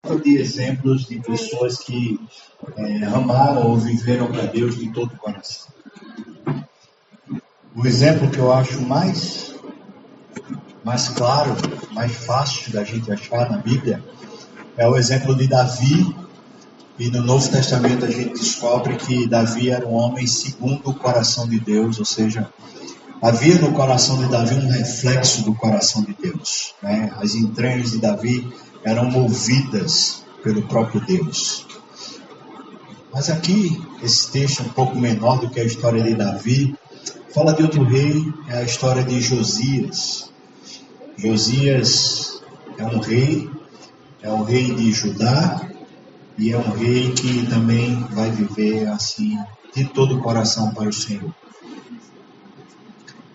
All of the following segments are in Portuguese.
de exemplos de pessoas que amaram ou viveram para Deus de todo o coração. O exemplo que eu acho mais claro, mais fácil da gente achar na Bíblia, é o exemplo de Davi. E no Novo Testamento a gente descobre que Davi era um homem segundo o coração de Deus, ou seja, havia no coração de Davi um reflexo do coração de Deus, né? As entranhas de Davi eram movidas pelo próprio Deus. Mas aqui, esse texto um pouco menor do que a história de Davi, fala de outro rei, é a história de Josias. Josias é um rei de Judá, e é um rei que também vai viver assim, de todo o coração para o Senhor.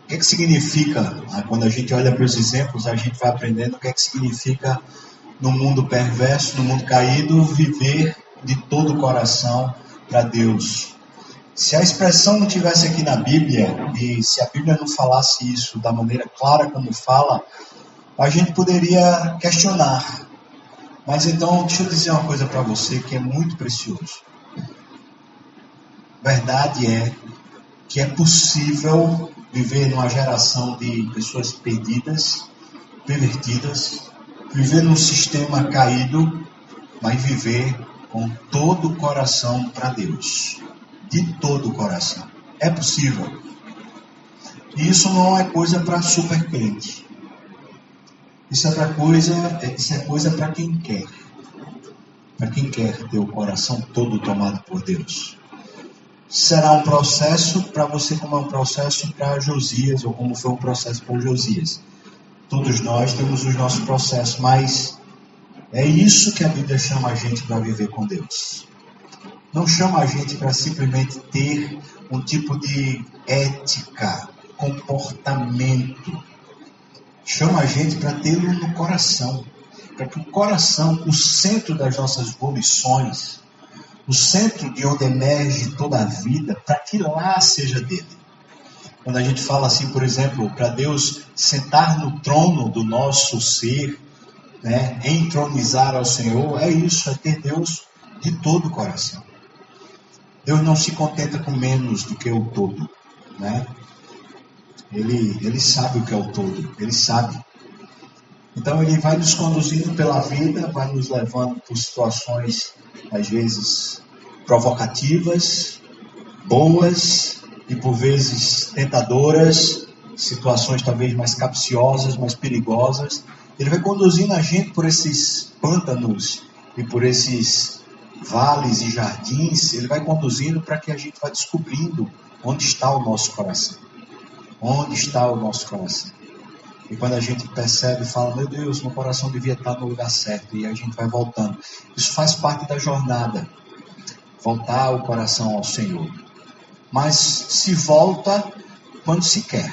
O que significa, quando a gente olha para os exemplos, a gente vai aprendendo o que significa no mundo perverso, no mundo caído, viver de todo o coração para Deus. Se a expressão não tivesse aqui na Bíblia, e se a Bíblia não falasse isso da maneira clara como fala, a gente poderia questionar. Mas então, deixa eu dizer uma coisa para você que é muito precioso. Verdade é que é possível viver numa geração de pessoas perdidas, pervertidas, viver num sistema caído, mas viver com todo o coração para Deus. De todo o coração. É possível. E isso não é coisa para super crente. Isso é coisa para quem quer. Para quem quer ter o coração todo tomado por Deus. Será um processo para você, como é um processo para Josias, ou como foi um processo para Josias. Todos nós temos os nossos processos, mas é isso que a Bíblia chama a gente para viver com Deus. Não chama a gente para simplesmente ter um tipo de ética, comportamento. Chama a gente para tê-lo no coração. Para que o coração, o centro das nossas volições, o centro de onde emerge toda a vida, para que lá seja dele. Quando a gente fala assim, por exemplo, para Deus sentar no trono do nosso ser, né, entronizar ao Senhor, é isso, é ter Deus de todo o coração. Deus não se contenta com menos do que o todo, né? Ele sabe o que é o todo, ele sabe. Então ele vai nos conduzindo pela vida, vai nos levando por situações, às vezes, provocativas, boas e por vezes tentadoras, situações talvez mais capciosas, mais perigosas. Ele vai conduzindo a gente por esses pântanos e por esses vales e jardins, ele vai conduzindo para que a gente vá descobrindo onde está o nosso coração. Onde está o nosso coração? E quando a gente percebe e fala, meu Deus, meu coração devia estar no lugar certo, e a gente vai voltando. Isso faz parte da jornada, voltar o coração ao Senhor. Mas se volta quando se quer,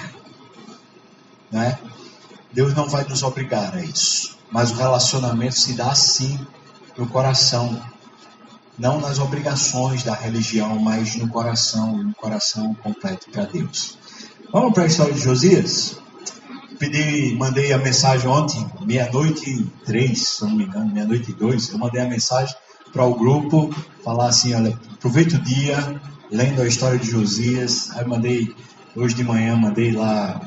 né? Deus não vai nos obrigar a isso, mas o relacionamento se dá assim no coração, não nas obrigações da religião, mas no coração, um coração completo para Deus. Vamos para a história de Josias? Mandei a mensagem ontem, 00:03, se não me engano, 00:02, eu mandei a mensagem para o grupo, falar assim, olha, aproveita o dia, lendo a história de Josias. Aí hoje de manhã, mandei lá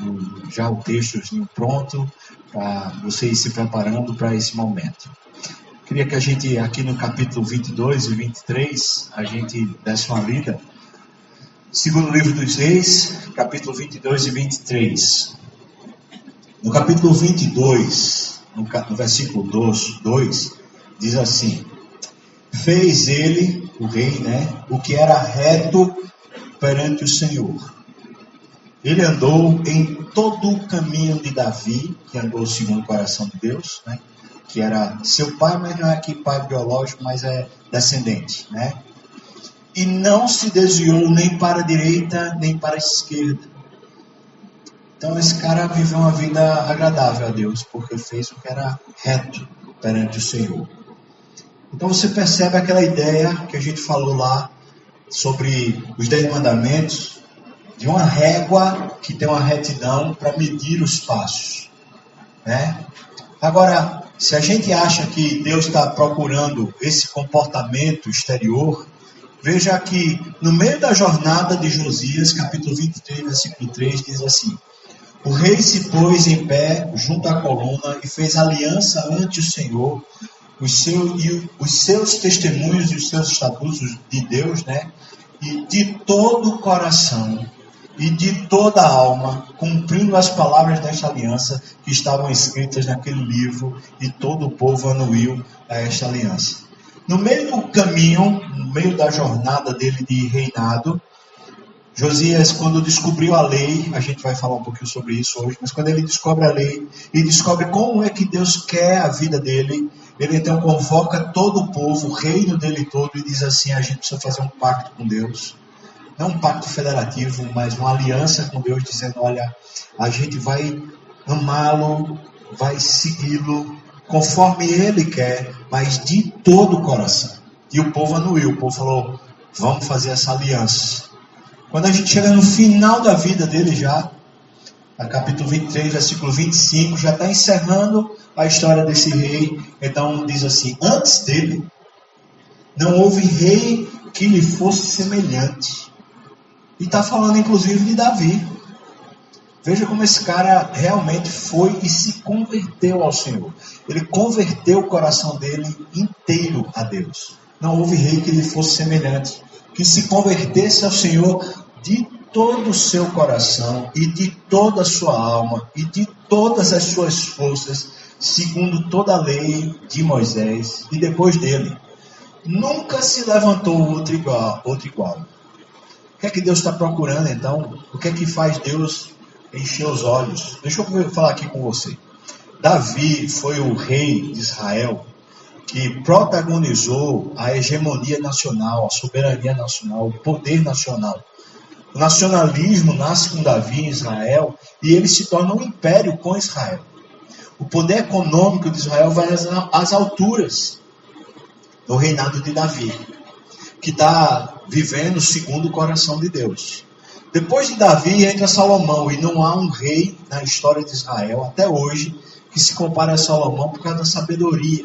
já o texto pronto, para você ir se preparando para esse momento. Queria que a gente, aqui no capítulo 22 e 23, a gente desse uma lida. Segundo livro dos Reis, capítulo 22 e 23. No capítulo 22, no versículo 2, diz assim: fez ele, o rei, né, o que era reto perante o Senhor. Ele andou em todo o caminho de Davi, que andou segundo o coração de Deus, né, que era seu pai, mas não é aqui pai biológico, mas é descendente, né? E não se desviou nem para a direita, nem para a esquerda. Então esse cara viveu uma vida agradável a Deus, porque fez o que era reto perante o Senhor. Então você percebe aquela ideia que a gente falou lá sobre os 10 mandamentos, de uma régua que tem uma retidão para medir os passos, né? Agora, Se a gente acha que Deus está procurando esse comportamento exterior, veja que no meio da jornada de Josias, capítulo 23, versículo 3, diz assim: o rei se pôs em pé junto à coluna e fez aliança ante o Senhor, os seus testemunhos e os seus estatutos de Deus, né? E de todo o coração e de toda a alma, cumprindo as palavras desta aliança que estavam escritas naquele livro, e todo o povo anuiu a esta aliança. No meio do caminho, no meio da jornada dele de reinado, Josias, quando descobriu a lei, a gente vai falar um pouquinho sobre isso hoje, mas quando ele descobre a lei e descobre como é que Deus quer a vida dele, ele então convoca todo o povo, o reino dele todo, e diz assim: a gente precisa fazer um pacto com Deus. Não um pacto federativo, mas uma aliança com Deus, dizendo: olha, a gente vai amá-lo, vai segui-lo, conforme ele quer, mas de todo o coração. E o povo anuiu, o povo falou: vamos fazer essa aliança. Quando a gente chega no final da vida dele já, no capítulo 23, versículo 25, já está encerrando a história desse rei. Então diz assim: antes dele, não houve rei que lhe fosse semelhante. E está falando inclusive de Davi. Veja como esse cara realmente foi e se converteu ao Senhor. Ele converteu o coração dele inteiro a Deus. Não houve rei que lhe fosse semelhante, que se convertesse ao Senhor de todo o seu coração e de toda a sua alma e de todas as suas forças, segundo toda a lei de Moisés. E depois dele nunca se levantou outro igual. O que é que Deus está procurando então? O que é que faz Deus encher os olhos? Deixa eu falar aqui com você. Davi foi o rei de Israel que protagonizou a hegemonia nacional, a soberania nacional, o poder nacional. O nacionalismo nasce com Davi em Israel e ele se torna um império com Israel. O poder econômico de Israel vai às alturas no reinado de Davi, que está vivendo segundo o coração de Deus. Depois de Davi entra Salomão, e não há um rei na história de Israel até hoje que se compare a Salomão por causa da sabedoria.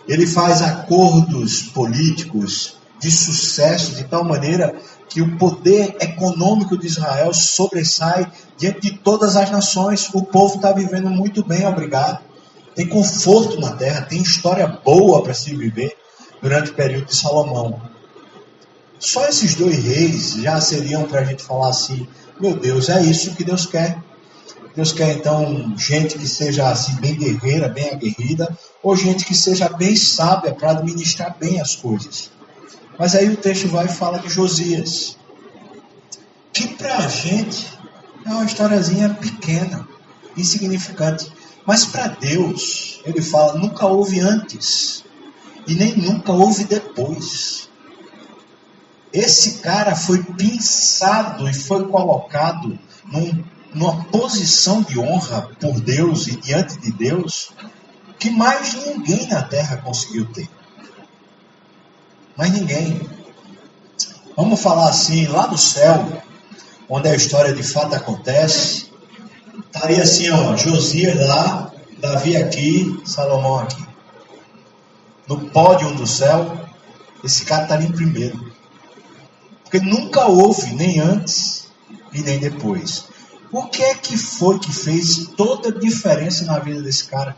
Ele faz acordos políticos de sucesso de tal maneira que o poder econômico de Israel sobressai diante de todas as nações. O povo está vivendo muito bem, obrigado. Tem conforto na terra, tem história boa para se viver durante o período de Salomão. Só esses dois reis já seriam para a gente falar assim: meu Deus, é isso que Deus quer. Deus quer então gente que seja assim bem guerreira, bem aguerrida, ou gente que seja bem sábia para administrar bem as coisas. Mas aí o texto vai e fala de Josias, que para a gente é uma historiazinha pequena, insignificante. Mas para Deus, ele fala: nunca houve antes e nem nunca houve depois. Esse cara foi pensado e foi colocado numa posição de honra por Deus e diante de Deus que mais ninguém na terra conseguiu ter. Mais ninguém. Vamos falar assim, lá do céu, onde a história de fato acontece, estaria assim, ó, Josias lá, Davi aqui, Salomão aqui. No pódio do céu, esse cara estaria em primeiro. Porque nunca houve, nem antes e nem depois. O que é que foi que fez toda a diferença na vida desse cara?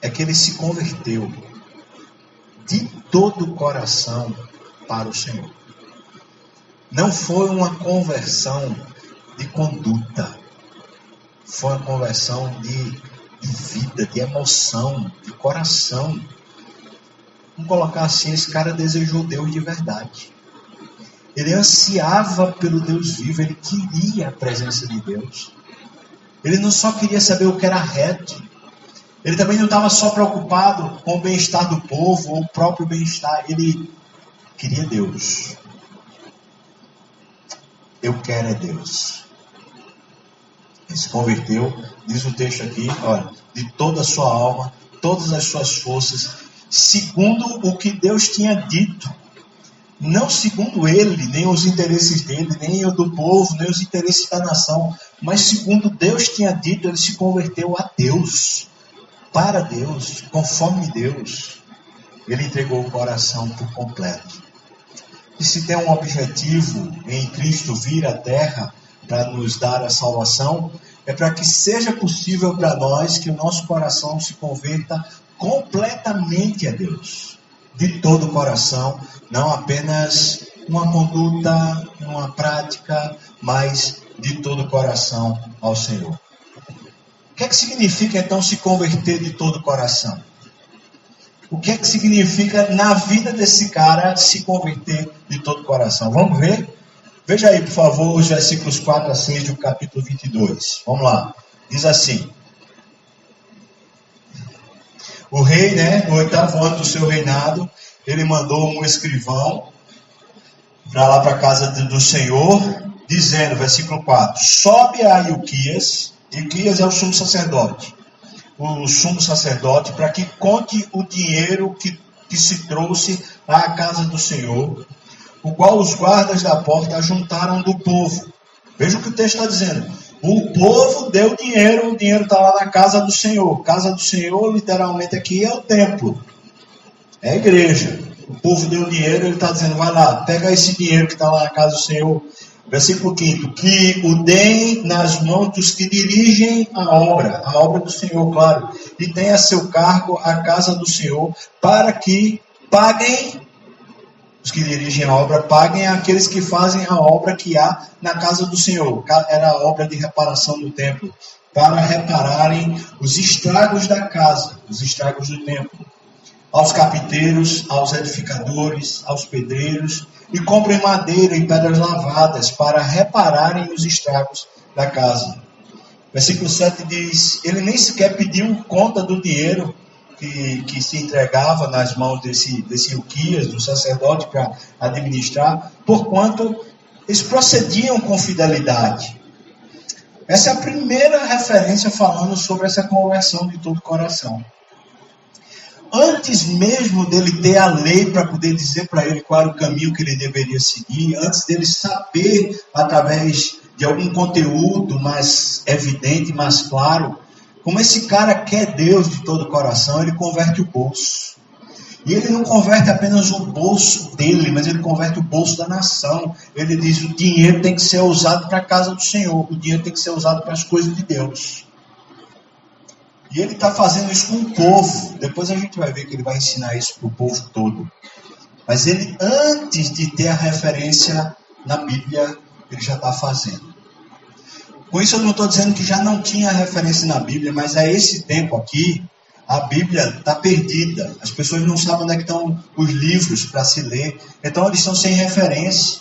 É que ele se converteu de todo o coração para o Senhor. Não foi uma conversão de conduta. Foi uma conversão de vida, de emoção, de coração. Vamos colocar assim, esse cara desejou Deus de verdade. Ele ansiava pelo Deus vivo, ele queria a presença de Deus. Ele não só queria saber o que era reto, ele também não estava só preocupado com o bem-estar do povo ou o próprio bem-estar, ele queria Deus. Eu quero é Deus. Ele se converteu, diz o texto aqui, olha, de toda a sua alma, todas as suas forças, segundo o que Deus tinha dito. Não segundo ele, nem os interesses dele, nem o do povo, nem os interesses da nação, mas segundo Deus tinha dito, ele se converteu a Deus. para Deus, conforme Deus, ele entregou o coração por completo. E se tem um objetivo em Cristo vir à terra para nos dar a salvação, é para que seja possível para nós que o nosso coração se converta completamente a Deus. De todo o coração, não apenas uma conduta, uma prática, mas de todo o coração ao Senhor. O que é que significa então se converter de todo o coração? O que é que significa na vida desse cara se converter de todo o coração? Vamos ver? Veja aí, por favor, os versículos 4 a 6 do capítulo 22. Vamos lá. Diz assim. O rei, no 8º ano do seu reinado, ele mandou um escrivão para lá para a casa do Senhor, dizendo, versículo 4, sobe a Ilquias é o sumo sacerdote, para que conte o dinheiro que se trouxe à casa do Senhor, o qual os guardas da porta ajuntaram do povo. Veja o que o texto está dizendo. O povo deu dinheiro, o dinheiro está lá na casa do Senhor. Casa do Senhor, literalmente aqui, é o templo. É a igreja. O povo deu dinheiro, ele está dizendo, vai lá, pega esse dinheiro que está lá na casa do Senhor. Versículo 5, que o deem nas mãos dos que dirigem a obra do Senhor, claro, e tem a seu cargo a casa do Senhor, para que paguem, os que dirigem a obra, paguem aqueles que fazem a obra que há na casa do Senhor. Era a obra de reparação do templo, para repararem os estragos da casa, os estragos do templo. Aos carpinteiros, aos edificadores, aos pedreiros, e comprem madeira e pedras lavadas para repararem os estragos da casa. Versículo 7 diz, ele nem sequer pediu conta do dinheiro que se entregava nas mãos desse Ilquias, do sacerdote, para administrar, porquanto eles procediam com fidelidade. Essa é a primeira referência falando sobre essa conversão de todo o coração. Antes mesmo dele ter a lei para poder dizer para ele qual era o caminho que ele deveria seguir, antes dele saber, através de algum conteúdo mais evidente, mais claro, como esse cara quer Deus de todo o coração, ele converte o bolso. E ele não converte apenas o bolso dele, mas ele converte o bolso da nação. Ele diz, o dinheiro tem que ser usado para a casa do Senhor, o dinheiro tem que ser usado para as coisas de Deus. E ele está fazendo isso com o povo. Depois a gente vai ver que ele vai ensinar isso para o povo todo. Mas ele, antes de ter a referência na Bíblia, ele já está fazendo. Com isso eu não estou dizendo que já não tinha referência na Bíblia, mas a esse tempo aqui, a Bíblia está perdida. As pessoas não sabem onde é que estão os livros para se ler. Então eles estão sem referência.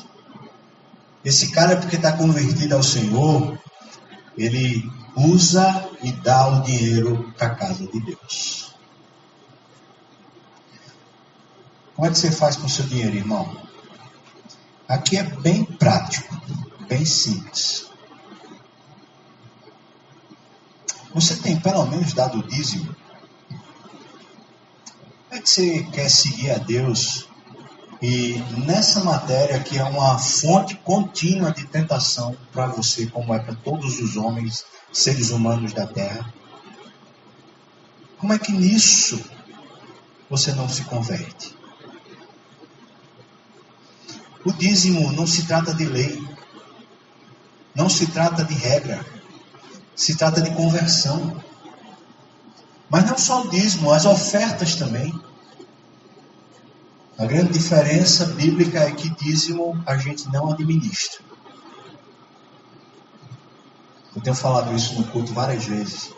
Esse cara, porque está convertido ao Senhor, ele usa e dá o dinheiro para a casa de Deus. Como é que você faz com o seu dinheiro, irmão? Aqui é bem prático, bem simples. Você tem pelo menos dado o dízimo? Como é que você quer seguir a Deus e nessa matéria que é uma fonte contínua de tentação para você, como é para todos os homens, seres humanos da terra? Como é que nisso você não se converte? O dízimo não se trata de lei, não se trata de regra, se trata de conversão. Mas não só o dízimo, as ofertas também. A grande diferença bíblica é que dízimo a gente não administra. Eu tenho falado isso no culto várias vezes.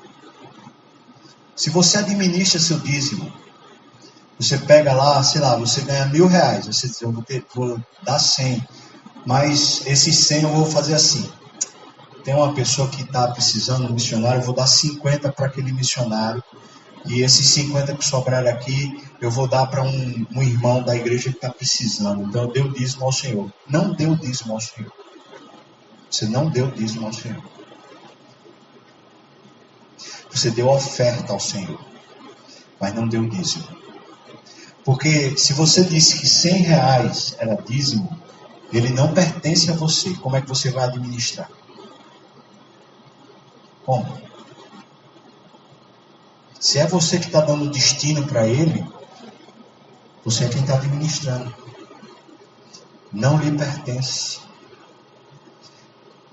Se você administra seu dízimo, você pega lá, sei lá, você ganha R$1.000, você diz, eu vou dar 100, mas esses 100 eu vou fazer assim. Tem uma pessoa que está precisando, um missionário, eu vou dar 50 para aquele missionário, e esses 50 que sobrarem aqui, eu vou dar para um irmão da igreja que está precisando. Então eu dei o dízimo ao Senhor. Não deu o dízimo ao Senhor. Você não deu o dízimo ao Senhor. Você deu oferta ao Senhor, mas não deu dízimo. Porque se você disse que R$100 era dízimo, ele não pertence a você. Como é que você vai administrar? Como? Se é você que está dando destino para ele, você é quem está administrando. Não lhe pertence.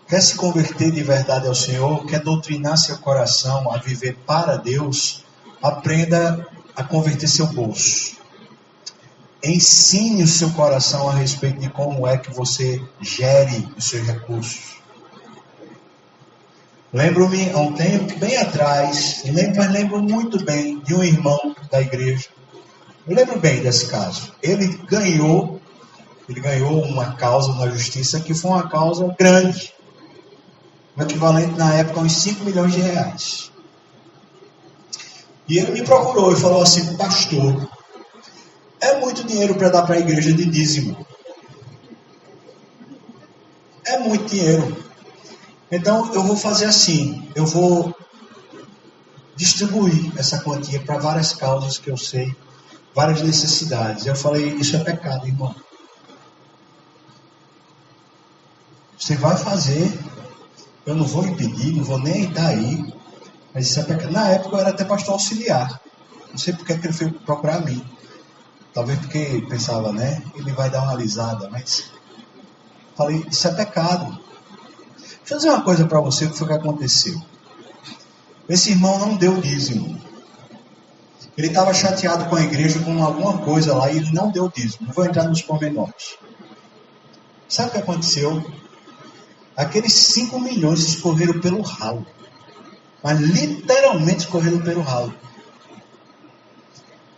Quer se converter de verdade ao Senhor? Quer doutrinar seu coração a viver para Deus? Aprenda a converter seu bolso. Ensine o seu coração a respeito de como é que você gere os seus recursos. Lembro-me, há um tempo bem atrás, mas lembro muito bem de um irmão da igreja. Eu lembro bem desse caso. Ele ganhou uma causa na justiça que foi uma causa grande. O equivalente na época a uns 5 milhões de reais. E ele me procurou e falou assim: pastor, é muito dinheiro para dar para a igreja de dízimo. É muito dinheiro. Então eu vou fazer assim, eu vou distribuir essa quantia para várias causas que eu sei, várias necessidades. Eu falei: isso é pecado, irmão. Você vai fazer, eu não vou impedir, não vou nem estar aí, mas isso é pecado. Na época eu era até pastor auxiliar. Não sei porque ele foi procurar mim. Talvez porque pensava, né? Ele vai dar uma alisada, mas falei: isso é pecado. Deixa eu dizer uma coisa para você, o que foi que aconteceu. Esse irmão não deu dízimo. Ele estava chateado com a igreja, com alguma coisa lá, e ele não deu dízimo. Não vou entrar nos pormenores. Sabe o que aconteceu? Aqueles 5 milhões escorreram pelo ralo. Mas literalmente escorreram pelo ralo.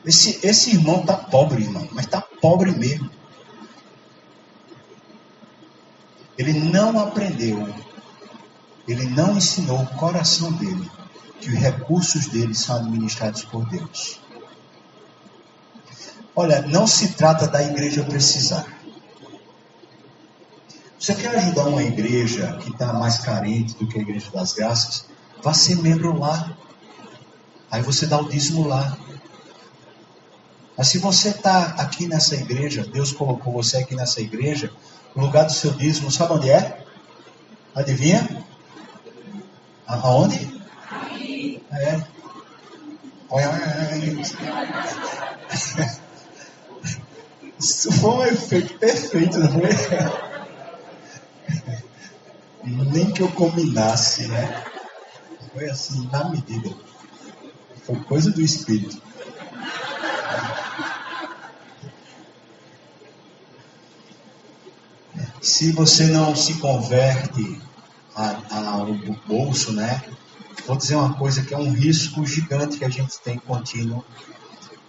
Esse irmão está pobre, irmão. Mas está pobre mesmo. Ele não aprendeu. Ele não ensinou o coração dele que os recursos dele são administrados por Deus. Olha, não se trata da igreja precisar. Você quer ajudar uma igreja que está mais carente do que a Igreja das Graças? Vá ser membro lá. Aí você dá o dízimo lá. Mas se você está aqui nessa igreja, Deus colocou você aqui nessa igreja, o lugar do seu dízimo, sabe onde é? Adivinha? Aonde? É. Isso foi um efeito perfeito, não foi? Nem que eu combinasse, né? Foi assim, na medida. Foi coisa do Espírito. Se você não se converte ao bolso, né? Vou dizer uma coisa que é um risco gigante que a gente tem contínuo,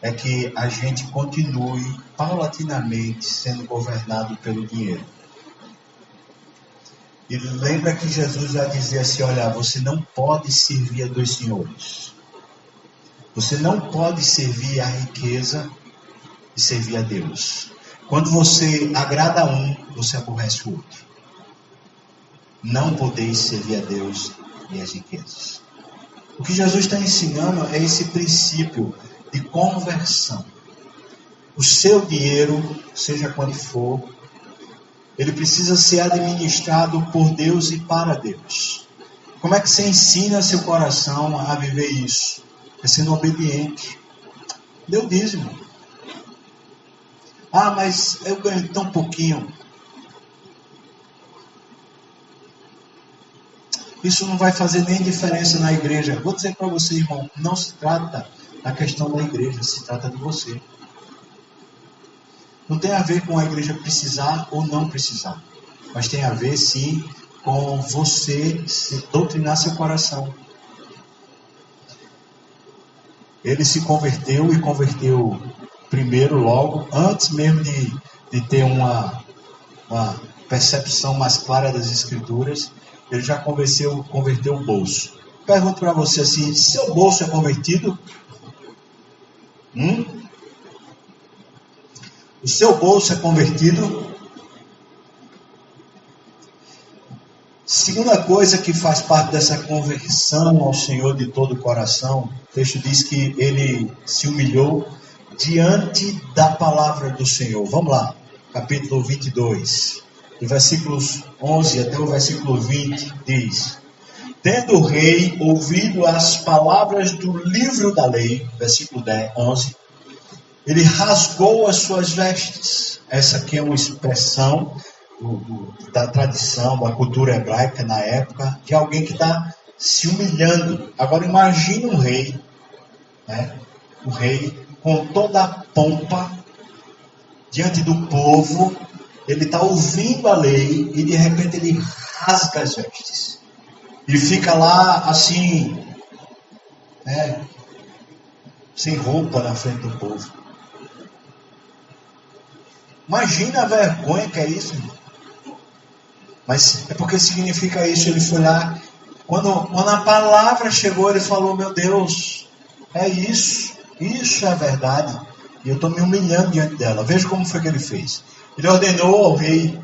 é que a gente continue paulatinamente sendo governado pelo dinheiro. E lembra que Jesus já dizia assim: olha, você não pode servir a 2 senhores. Você não pode servir a riqueza e servir a Deus. Quando você agrada um, você aborrece o outro. Não podeis servir a Deus e as riquezas. O que Jesus está ensinando é esse princípio de conversão. O seu dinheiro, seja quando for, ele precisa ser administrado por Deus e para Deus. Como é que você ensina seu coração a viver isso? É sendo obediente. Dê o dízimo. Ah, mas eu ganho tão pouquinho. Isso não vai fazer nem diferença na igreja. Vou dizer para você, irmão, não se trata da questão da igreja, se trata de você. Não tem a ver com a igreja precisar ou não precisar, mas tem a ver, sim, com você doutrinar seu coração. Ele se converteu e converteu primeiro, logo, antes mesmo de ter uma percepção mais clara das Escrituras. Ele já converteu o bolso. Pergunto para você assim: seu bolso é convertido? O seu bolso é convertido? Segunda coisa que faz parte dessa conversão ao Senhor de todo o coração, o texto diz que ele se humilhou diante da palavra do Senhor. Vamos lá, capítulo 22. Do versículos 11 até o versículo 20, diz: Tendo o rei ouvido as palavras do livro da lei, versículo 11, ele rasgou as suas vestes. Essa aqui é uma expressão da tradição, da cultura hebraica na época, de alguém que está se humilhando. Agora imagine um rei, né? O rei com toda a pompa diante do povo, ele está ouvindo a lei e de repente ele rasga as vestes. E fica lá assim, né, sem roupa na frente do povo. Imagina a vergonha que é isso, irmão. Mas é porque significa isso. Ele foi lá, quando a palavra chegou, ele falou: meu Deus, é isso é a verdade. E eu estou me humilhando diante dela. Veja como foi que ele fez. Ele ordenou ao rei,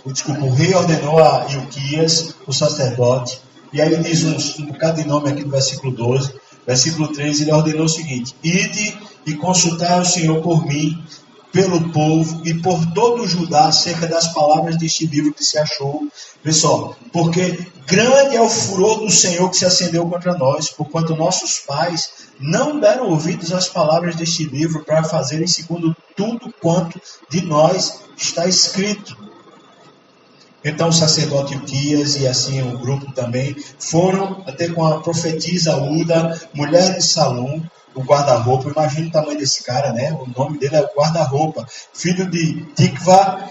o rei ordenou a Ilquias, o sacerdote, e aí ele diz um bocado de nome aqui no versículo 12, versículo 13, ele ordenou o seguinte: ide e consultai o Senhor por mim, pelo povo e por todo o Judá acerca das palavras deste livro que se achou. Pessoal, porque grande é o furor do Senhor que se acendeu contra nós, porquanto nossos pais não deram ouvidos às palavras deste livro para fazerem segundo tudo quanto de nós está escrito. Então o sacerdote Ilquias e assim o grupo também foram até com a profetisa Uda, mulher de Salum, o guarda-roupa. Imagina o tamanho desse cara, né? O nome dele é o guarda-roupa, filho de Tikva,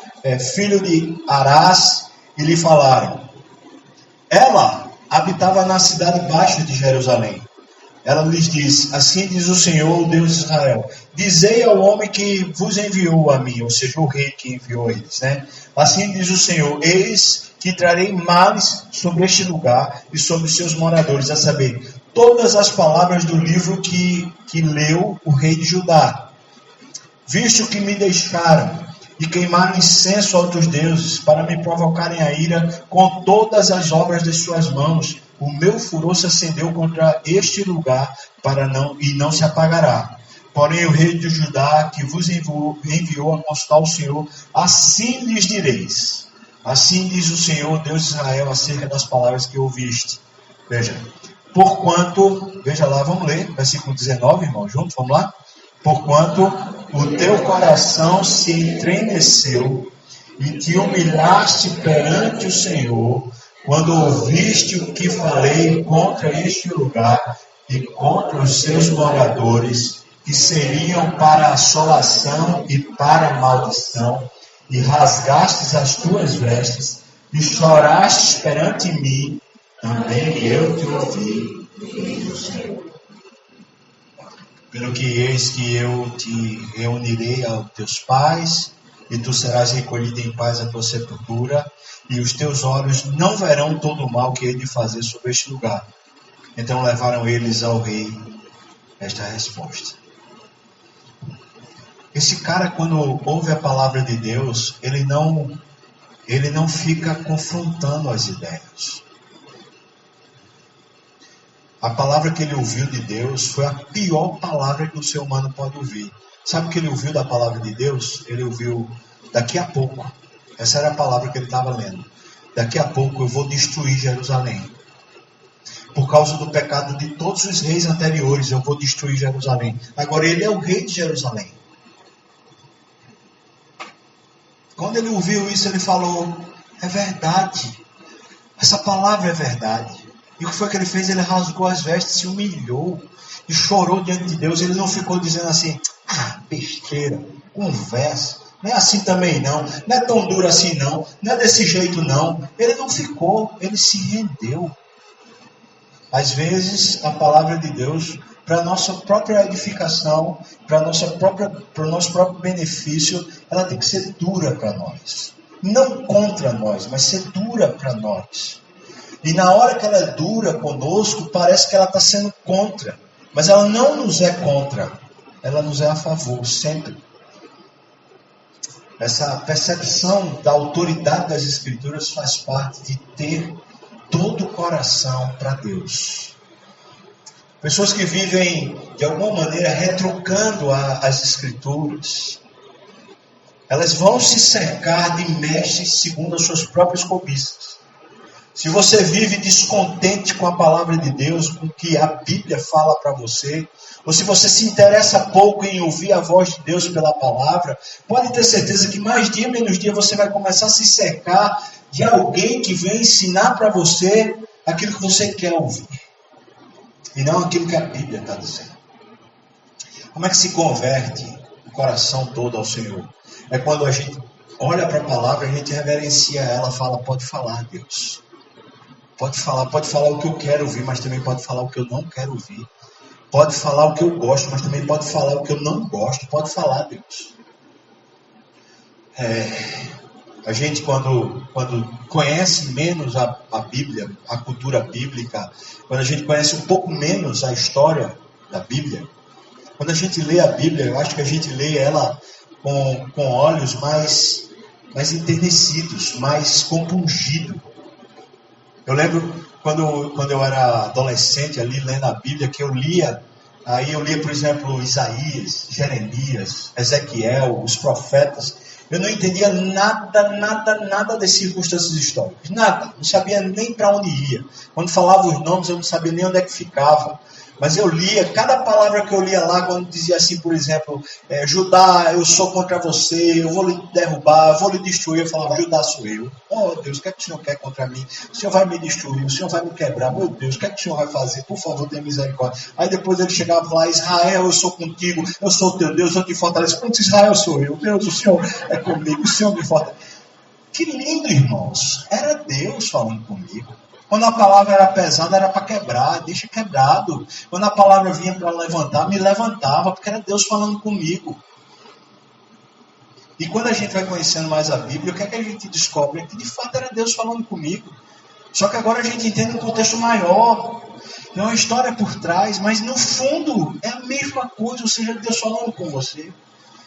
filho de Arás, e lhe falaram. Ela habitava na cidade baixa de Jerusalém. Ela lhes disse: assim diz o Senhor, o Deus de Israel, dizei ao homem que vos enviou a mim, ou seja, o rei que enviou eles, né? Assim diz o Senhor: eis que trarei males sobre este lugar e sobre os seus moradores, a saber, todas as palavras do livro que leu o rei de Judá. Visto que me deixaram e queimaram incenso a outros deuses, para me provocarem a ira com todas as obras de suas mãos, o meu furor se acendeu contra este lugar e não se apagará. Porém o rei de Judá, que vos enviou a consultar o Senhor, assim lhes direis: assim diz o Senhor, Deus de Israel, acerca das palavras que ouviste. Veja, porquanto, veja lá, vamos ler, versículo 19, irmão, juntos, vamos lá? Porquanto o teu coração se entremeceu e te humilhaste perante o Senhor, quando ouviste o que falei contra este lugar e contra os seus moradores, que seriam para assolação e para maldição, e rasgastes as tuas vestes, e chorastes perante mim, também eu te ouvi, diz o Senhor. Pelo que eis que eu te reunirei aos teus pais, e tu serás recolhido em paz à tua sepultura, e os teus olhos não verão todo o mal que hei de fazer sobre este lugar. Então levaram eles ao rei esta resposta. Esse cara, quando ouve a palavra de Deus, ele não fica confrontando as ideias. A palavra que ele ouviu de Deus foi a pior palavra que o ser humano pode ouvir. Sabe o que ele ouviu da palavra de Deus? Ele ouviu: daqui a pouco. Essa era a palavra que ele estava lendo. Daqui a pouco eu vou destruir Jerusalém. Por causa do pecado de todos os reis anteriores, eu vou destruir Jerusalém. Agora ele é o rei de Jerusalém. Quando ele ouviu isso, ele falou: é verdade. Essa palavra é verdade. E o que foi que ele fez? Ele rasgou as vestes, se humilhou e chorou diante de Deus. Ele não ficou dizendo assim: besteira, conversa, não é assim também não é tão duro assim não é desse jeito não. Ele não ficou, ele se rendeu. Às vezes a palavra de Deus, para a nossa própria edificação, para o nosso próprio benefício, ela tem que ser dura para nós. Não contra nós, mas ser dura para nós. E na hora que ela é dura conosco, parece que ela está sendo contra. Mas ela não nos é contra, ela nos é a favor, sempre. Essa percepção da autoridade das Escrituras faz parte de ter todo o coração para Deus. Pessoas que vivem, de alguma maneira, retrucando as Escrituras, elas vão se cercar de mestres segundo as suas próprias cobiças. Se você vive descontente com a palavra de Deus, com o que a Bíblia fala para você, ou se você se interessa pouco em ouvir a voz de Deus pela palavra, pode ter certeza que mais dia menos dia você vai começar a se cercar de alguém que vem ensinar para você aquilo que você quer ouvir, e não aquilo que a Bíblia está dizendo. Como é que se converte o coração todo ao Senhor? É quando a gente olha para a palavra, a gente reverencia ela, fala, pode falar, Deus. Pode falar o que eu quero ouvir, mas também pode falar o que eu não quero ouvir. Pode falar o que eu gosto, mas também pode falar o que eu não gosto. Pode falar, Deus. A gente, quando conhece menos a Bíblia, a cultura bíblica, quando a gente conhece um pouco menos a história da Bíblia, quando a gente lê a Bíblia, eu acho que a gente lê ela com olhos mais enternecidos, mais compungidos. Eu lembro quando eu era adolescente ali lendo a Bíblia, que eu lia, por exemplo, Isaías, Jeremias, Ezequiel, os profetas. Eu não entendia nada das circunstâncias históricas. Nada. Não sabia nem para onde ia. Quando falava os nomes, eu não sabia nem onde é que ficava. Mas eu lia, cada palavra que eu lia lá, quando dizia assim, por exemplo, Judá, eu sou contra você, eu vou lhe derrubar, eu vou lhe destruir. Eu falava, Judá sou eu. Oh Deus, o que é que o Senhor quer contra mim? O Senhor vai me destruir, o Senhor vai me quebrar. Meu Deus, o que é que o Senhor vai fazer? Por favor, tenha misericórdia. Aí depois ele chegava lá, Israel, eu sou contigo, eu sou o teu Deus, eu te fortaleço. Quanto Israel sou eu? Deus, o Senhor é comigo, o Senhor me fortalece. Que lindo, irmãos. Era Deus falando comigo. Quando a palavra era pesada, era para quebrar, deixa quebrado. Quando a palavra vinha para levantar, me levantava, porque era Deus falando comigo. E quando a gente vai conhecendo mais a Bíblia, o que é que a gente descobre? É que de fato era Deus falando comigo. Só que agora a gente entende um contexto maior. Tem uma história por trás, mas no fundo é a mesma coisa, ou seja, Deus falando com você.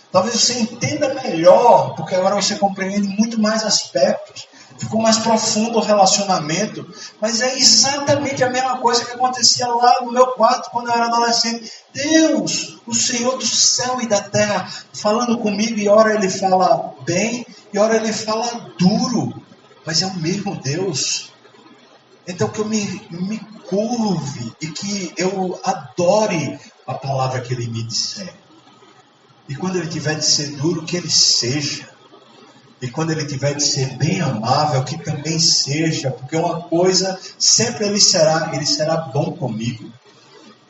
Talvez você entenda melhor, porque agora você compreende muito mais aspectos. Ficou mais profundo o relacionamento. Mas é exatamente a mesma coisa que acontecia lá no meu quarto quando eu era adolescente. Deus, o Senhor do céu e da terra, falando comigo, e ora ele fala bem, e ora ele fala duro. Mas é o mesmo Deus. Então que eu me curve e que eu adore a palavra que ele me disser. E quando ele tiver de ser duro, que ele seja. E quando ele tiver de ser bem amável, que também seja, porque uma coisa, sempre ele será bom comigo,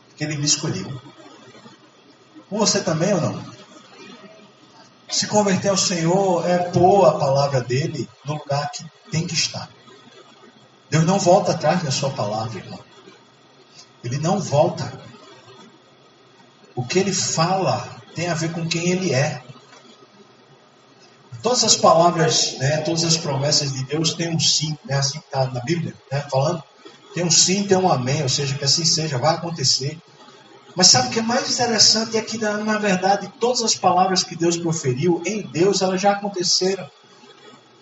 porque ele me escolheu. Com você também ou não? Se converter ao Senhor é pôr a palavra dele no lugar que tem que estar. Deus não volta atrás da sua palavra, irmão. Ele não volta. O que ele fala tem a ver com quem ele é. Todas as palavras, todas as promessas de Deus têm um sim, assim que está na Bíblia, falando. Tem um sim, tem um amém, ou seja, que assim seja, vai acontecer. Mas sabe o que é mais interessante? É que, na verdade, todas as palavras que Deus proferiu, em Deus, elas já aconteceram.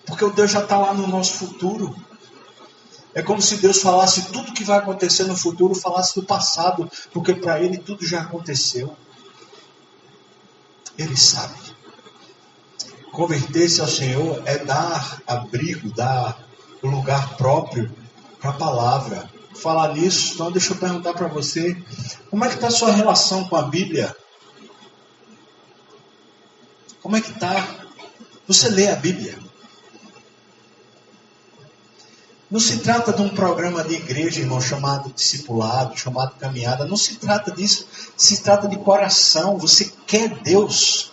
Porque o Deus já está lá no nosso futuro. É como se Deus falasse tudo que vai acontecer no futuro, falasse do passado, porque para Ele tudo já aconteceu. Ele sabe. Converter-se ao Senhor é dar abrigo, dar o lugar próprio para a palavra. Falar nisso, então deixa eu perguntar para você, como é que está a sua relação com a Bíblia? Como é que está? Você lê a Bíblia? Não se trata de um programa de igreja, irmão, chamado discipulado, chamado caminhada. Não se trata disso. Se trata de coração. Você quer Deus.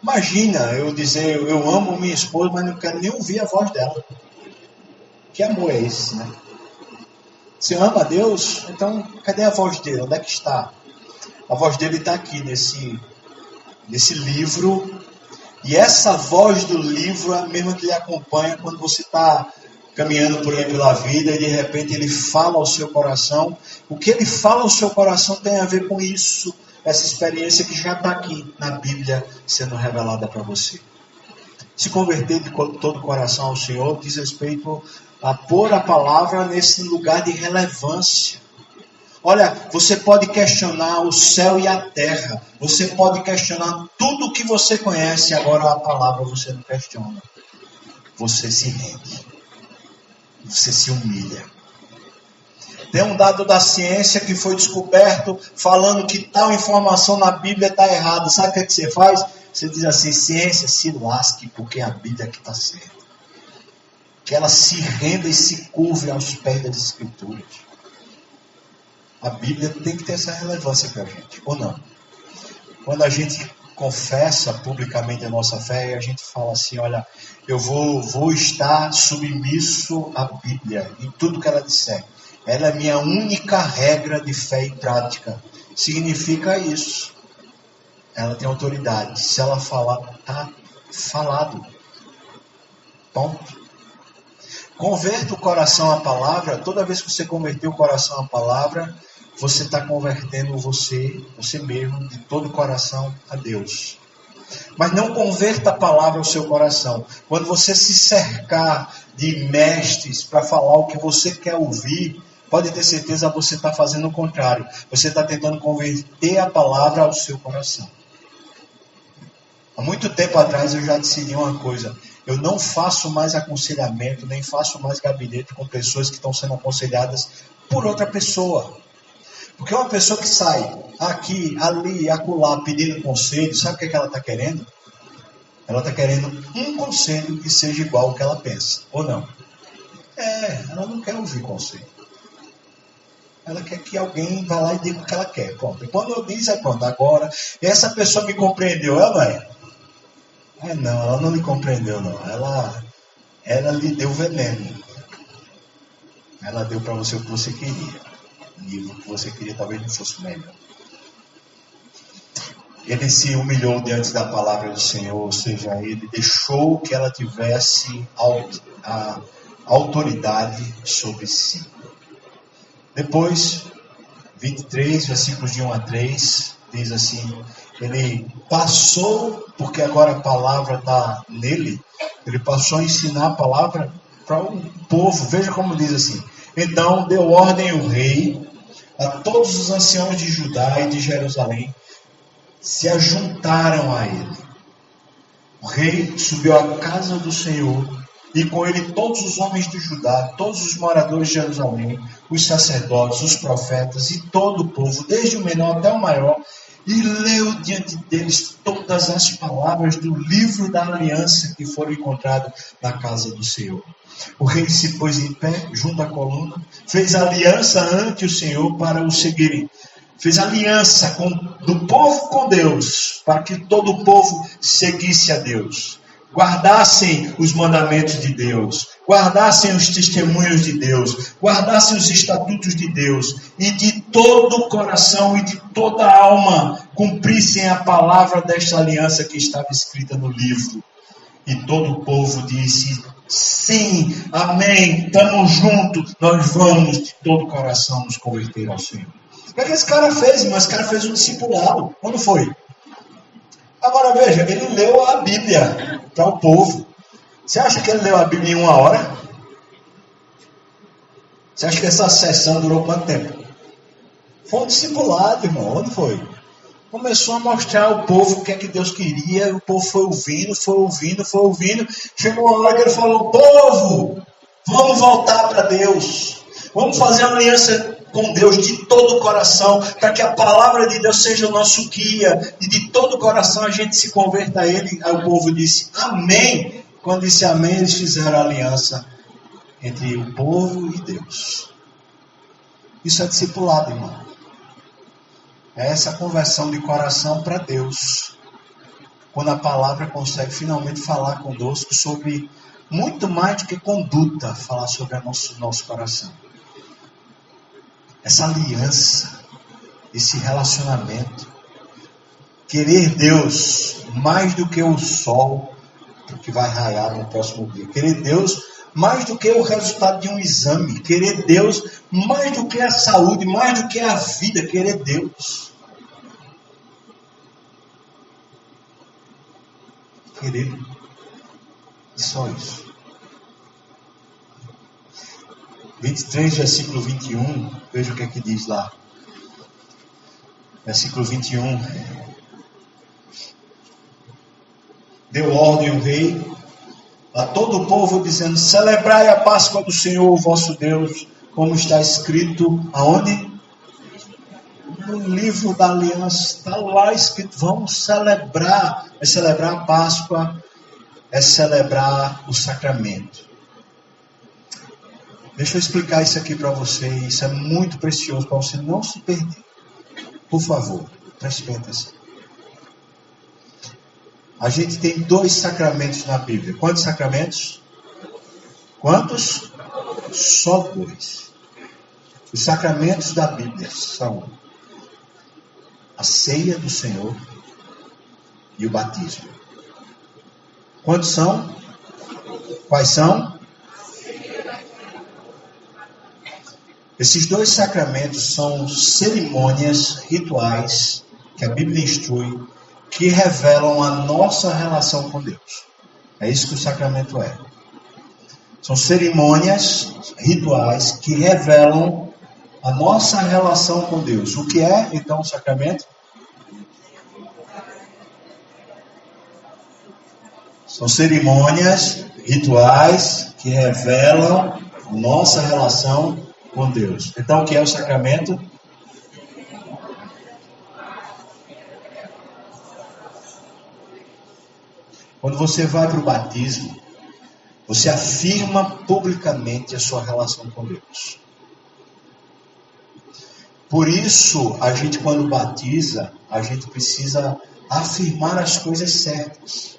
Imagina eu dizer, eu amo minha esposa, mas não quero nem ouvir a voz dela. Que amor é esse, né? Você ama a Deus? Então, cadê a voz dele? Onde é que está? A voz dele está aqui, nesse livro. E essa voz do livro é a mesma que lhe acompanha quando você está caminhando por aí pela vida e de repente ele fala ao seu coração. O que ele fala ao seu coração tem a ver com isso. Essa experiência que já está aqui na Bíblia sendo revelada para você. Se converter de todo o coração ao Senhor diz respeito a pôr a palavra nesse lugar de relevância. Olha, você pode questionar o céu e a terra. Você pode questionar tudo o que você conhece. Agora a palavra você não questiona. Você se rende. Você se humilha. Tem um dado da ciência que foi descoberto falando que tal informação na Bíblia está errada. Sabe o que, você faz? Você diz assim: ciência, se lasque, porque a Bíblia aqui está certa. Que ela se renda e se curve aos pés das Escrituras. A Bíblia tem que ter essa relevância para a gente, ou não? Quando a gente confessa publicamente a nossa fé, a gente fala assim: olha, eu vou estar submisso à Bíblia, em tudo que ela disser. Ela é minha única regra de fé e prática. Significa isso. Ela tem autoridade. Se ela falar, está falado. Ponto. Converta o coração à palavra. Toda vez que você converter o coração à palavra, você está convertendo você mesmo, de todo o coração a Deus. Mas não converta a palavra ao seu coração. Quando você se cercar de mestres para falar o que você quer ouvir, pode ter certeza que você está fazendo o contrário. Você está tentando converter a palavra ao seu coração. Há muito tempo atrás eu já decidi uma coisa: eu não faço mais aconselhamento, nem faço mais gabinete com pessoas que estão sendo aconselhadas por outra pessoa. Porque uma pessoa que sai aqui, ali, acolá, pedindo conselho, sabe o que ela está querendo? Ela está querendo um conselho que seja igual ao que ela pensa, ou não? Ela não quer ouvir conselho. Ela quer que alguém vá lá e diga o que ela quer. Pronto. E quando eu disse, pronto, agora, essa pessoa me compreendeu, ela é? Não, ela não me compreendeu, não. Ela lhe deu veneno. Ela deu para você o que você queria. E o que você queria talvez não fosse melhor. Ele se humilhou diante da palavra do Senhor, ou seja, ele deixou que ela tivesse a autoridade sobre si. Depois, 23, versículos de 1 a 3, diz assim: ele passou, porque agora a palavra está nele, ele passou a ensinar a palavra para o povo. Veja como diz assim: então deu ordem o rei a todos os anciãos de Judá e de Jerusalém, se ajuntaram a ele. O rei subiu à casa do Senhor, e com ele todos os homens de Judá, todos os moradores de Jerusalém, os sacerdotes, os profetas e todo o povo, desde o menor até o maior, e leu diante deles todas as palavras do livro da aliança que foram encontradas na casa do Senhor. O rei se pôs em pé junto à coluna, fez aliança ante o Senhor para o seguirem. Fez aliança do povo com Deus, para que todo o povo seguisse a Deus. Guardassem os mandamentos de Deus, guardassem os testemunhos de Deus, guardassem os estatutos de Deus, e de todo o coração e de toda a alma cumprissem a palavra desta aliança que estava escrita no livro. E todo o povo disse: sim, amém, estamos juntos, nós vamos de todo o coração nos converter ao Senhor. O que é que esse cara fez? Mas esse cara fez um discipulado. Quando foi? Agora veja, ele leu a Bíblia para o povo. Você acha que ele leu a Bíblia em 1 hora? Você acha que essa sessão durou quanto tempo? Foi um discipulado, irmão. Onde foi? Começou a mostrar ao povo o que é que Deus queria. O povo foi ouvindo, foi ouvindo, foi ouvindo. Chegou uma hora que ele falou: povo, vamos voltar para Deus. Vamos fazer uma aliança com Deus de todo o coração, para que a palavra de Deus seja o nosso guia, e de todo o coração a gente se converta a Ele. Aí o povo disse amém. Quando disse amém, eles fizeram a aliança entre o povo e Deus. Isso é discipulado, irmão. É essa conversão de coração para Deus, quando a palavra consegue finalmente falar conosco sobre muito mais do que conduta, falar sobre o nosso coração. Essa aliança, esse relacionamento, querer Deus mais do que o sol que vai raiar no próximo dia, querer Deus mais do que o resultado de um exame, querer Deus mais do que a saúde, mais do que a vida, querer Deus. Querer, só isso. 23, versículo 21, veja o que é que diz lá. Versículo 21. Deu ordem o rei a todo o povo, dizendo: celebrai a Páscoa do Senhor, o vosso Deus, como está escrito, aonde? No livro da aliança, está lá escrito, vamos celebrar. É celebrar a Páscoa, é celebrar o sacramento. Deixa eu explicar isso aqui para você, isso é muito precioso para você não se perder. Por favor, preste bem atenção. A gente tem 2 sacramentos na Bíblia. Quantos sacramentos? Quantos? Só 2. Os sacramentos da Bíblia são a ceia do Senhor e o batismo. Quantos são? Quais são? Esses 2 sacramentos são cerimônias, rituais, que a Bíblia instrui, que revelam a nossa relação com Deus. É isso que o sacramento é. São cerimônias, rituais, que revelam a nossa relação com Deus. O que é, então, o sacramento? São cerimônias, rituais, que revelam a nossa relação com Deus. Então, o que é o sacramento? Quando você vai para o batismo, você afirma publicamente a sua relação com Deus. Por isso, a gente quando batiza, a gente precisa afirmar as coisas certas.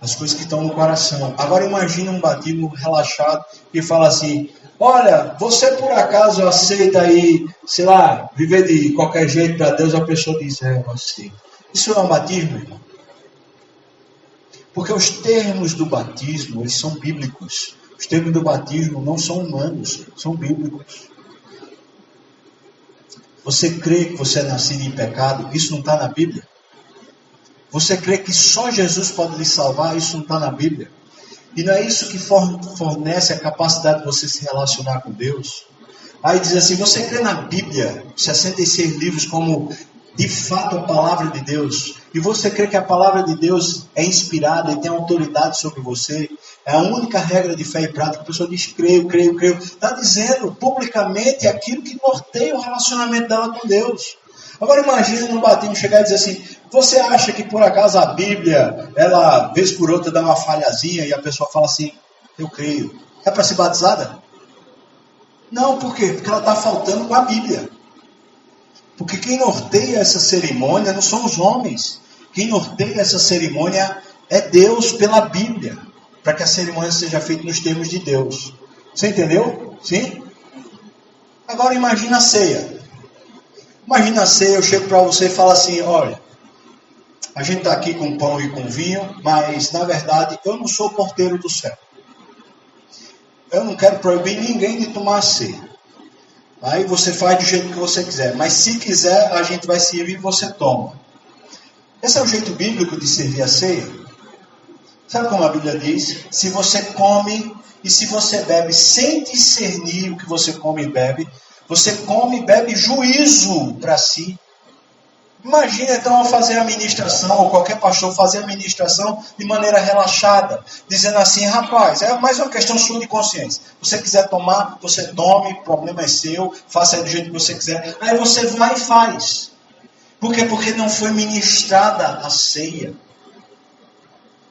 As coisas que estão no coração. Agora imagine um batismo relaxado e fala assim: olha, você por acaso aceita aí, sei lá, viver de qualquer jeito para Deus? A pessoa diz: eu aceito. Isso não é um batismo, irmão? Porque os termos do batismo, eles são bíblicos. Os termos do batismo não são humanos, são bíblicos. Você crê que você é nascido em pecado? Isso não está na Bíblia? Você crê que só Jesus pode lhe salvar? Isso não está na Bíblia? E não é isso que fornece a capacidade de você se relacionar com Deus? Aí diz assim: você crê na Bíblia, 66 livros, como de fato a palavra de Deus? E você crê que a palavra de Deus é inspirada e tem autoridade sobre você? É a única regra de fé e prática. A pessoa diz: creio, creio, creio. Está dizendo publicamente aquilo que norteia o relacionamento dela com Deus. Agora imagine no batismo chegar e dizer assim: você acha que por acaso a Bíblia, ela vez por outra dá uma falhazinha e a pessoa fala assim: eu creio. É para ser batizada? Não, por quê? Porque ela está faltando com a Bíblia. Porque quem norteia essa cerimônia não são os homens. Quem norteia essa cerimônia é Deus pela Bíblia. Para que a cerimônia seja feita nos termos de Deus. Você entendeu? Sim? Agora imagina a ceia. Imagina a ceia, eu chego para você e falo assim: olha, a gente está aqui com pão e com vinho, mas na verdade eu não sou o porteiro do céu. Eu não quero proibir ninguém de tomar a ceia. Aí você faz do jeito que você quiser. Mas se quiser, a gente vai servir e você toma. Esse é o jeito bíblico de servir a ceia. Sabe como a Bíblia diz? Se você come e se você bebe sem discernir o que você come e bebe, você come e bebe juízo para si. Imagina então eu fazer a ministração, ou qualquer pastor fazer a ministração de maneira relaxada, dizendo assim: rapaz, é mais uma questão sua de consciência. Se você quiser tomar, você tome, o problema é seu, faça do jeito que você quiser. Aí você vai e faz. Por quê? Porque não foi ministrada a ceia.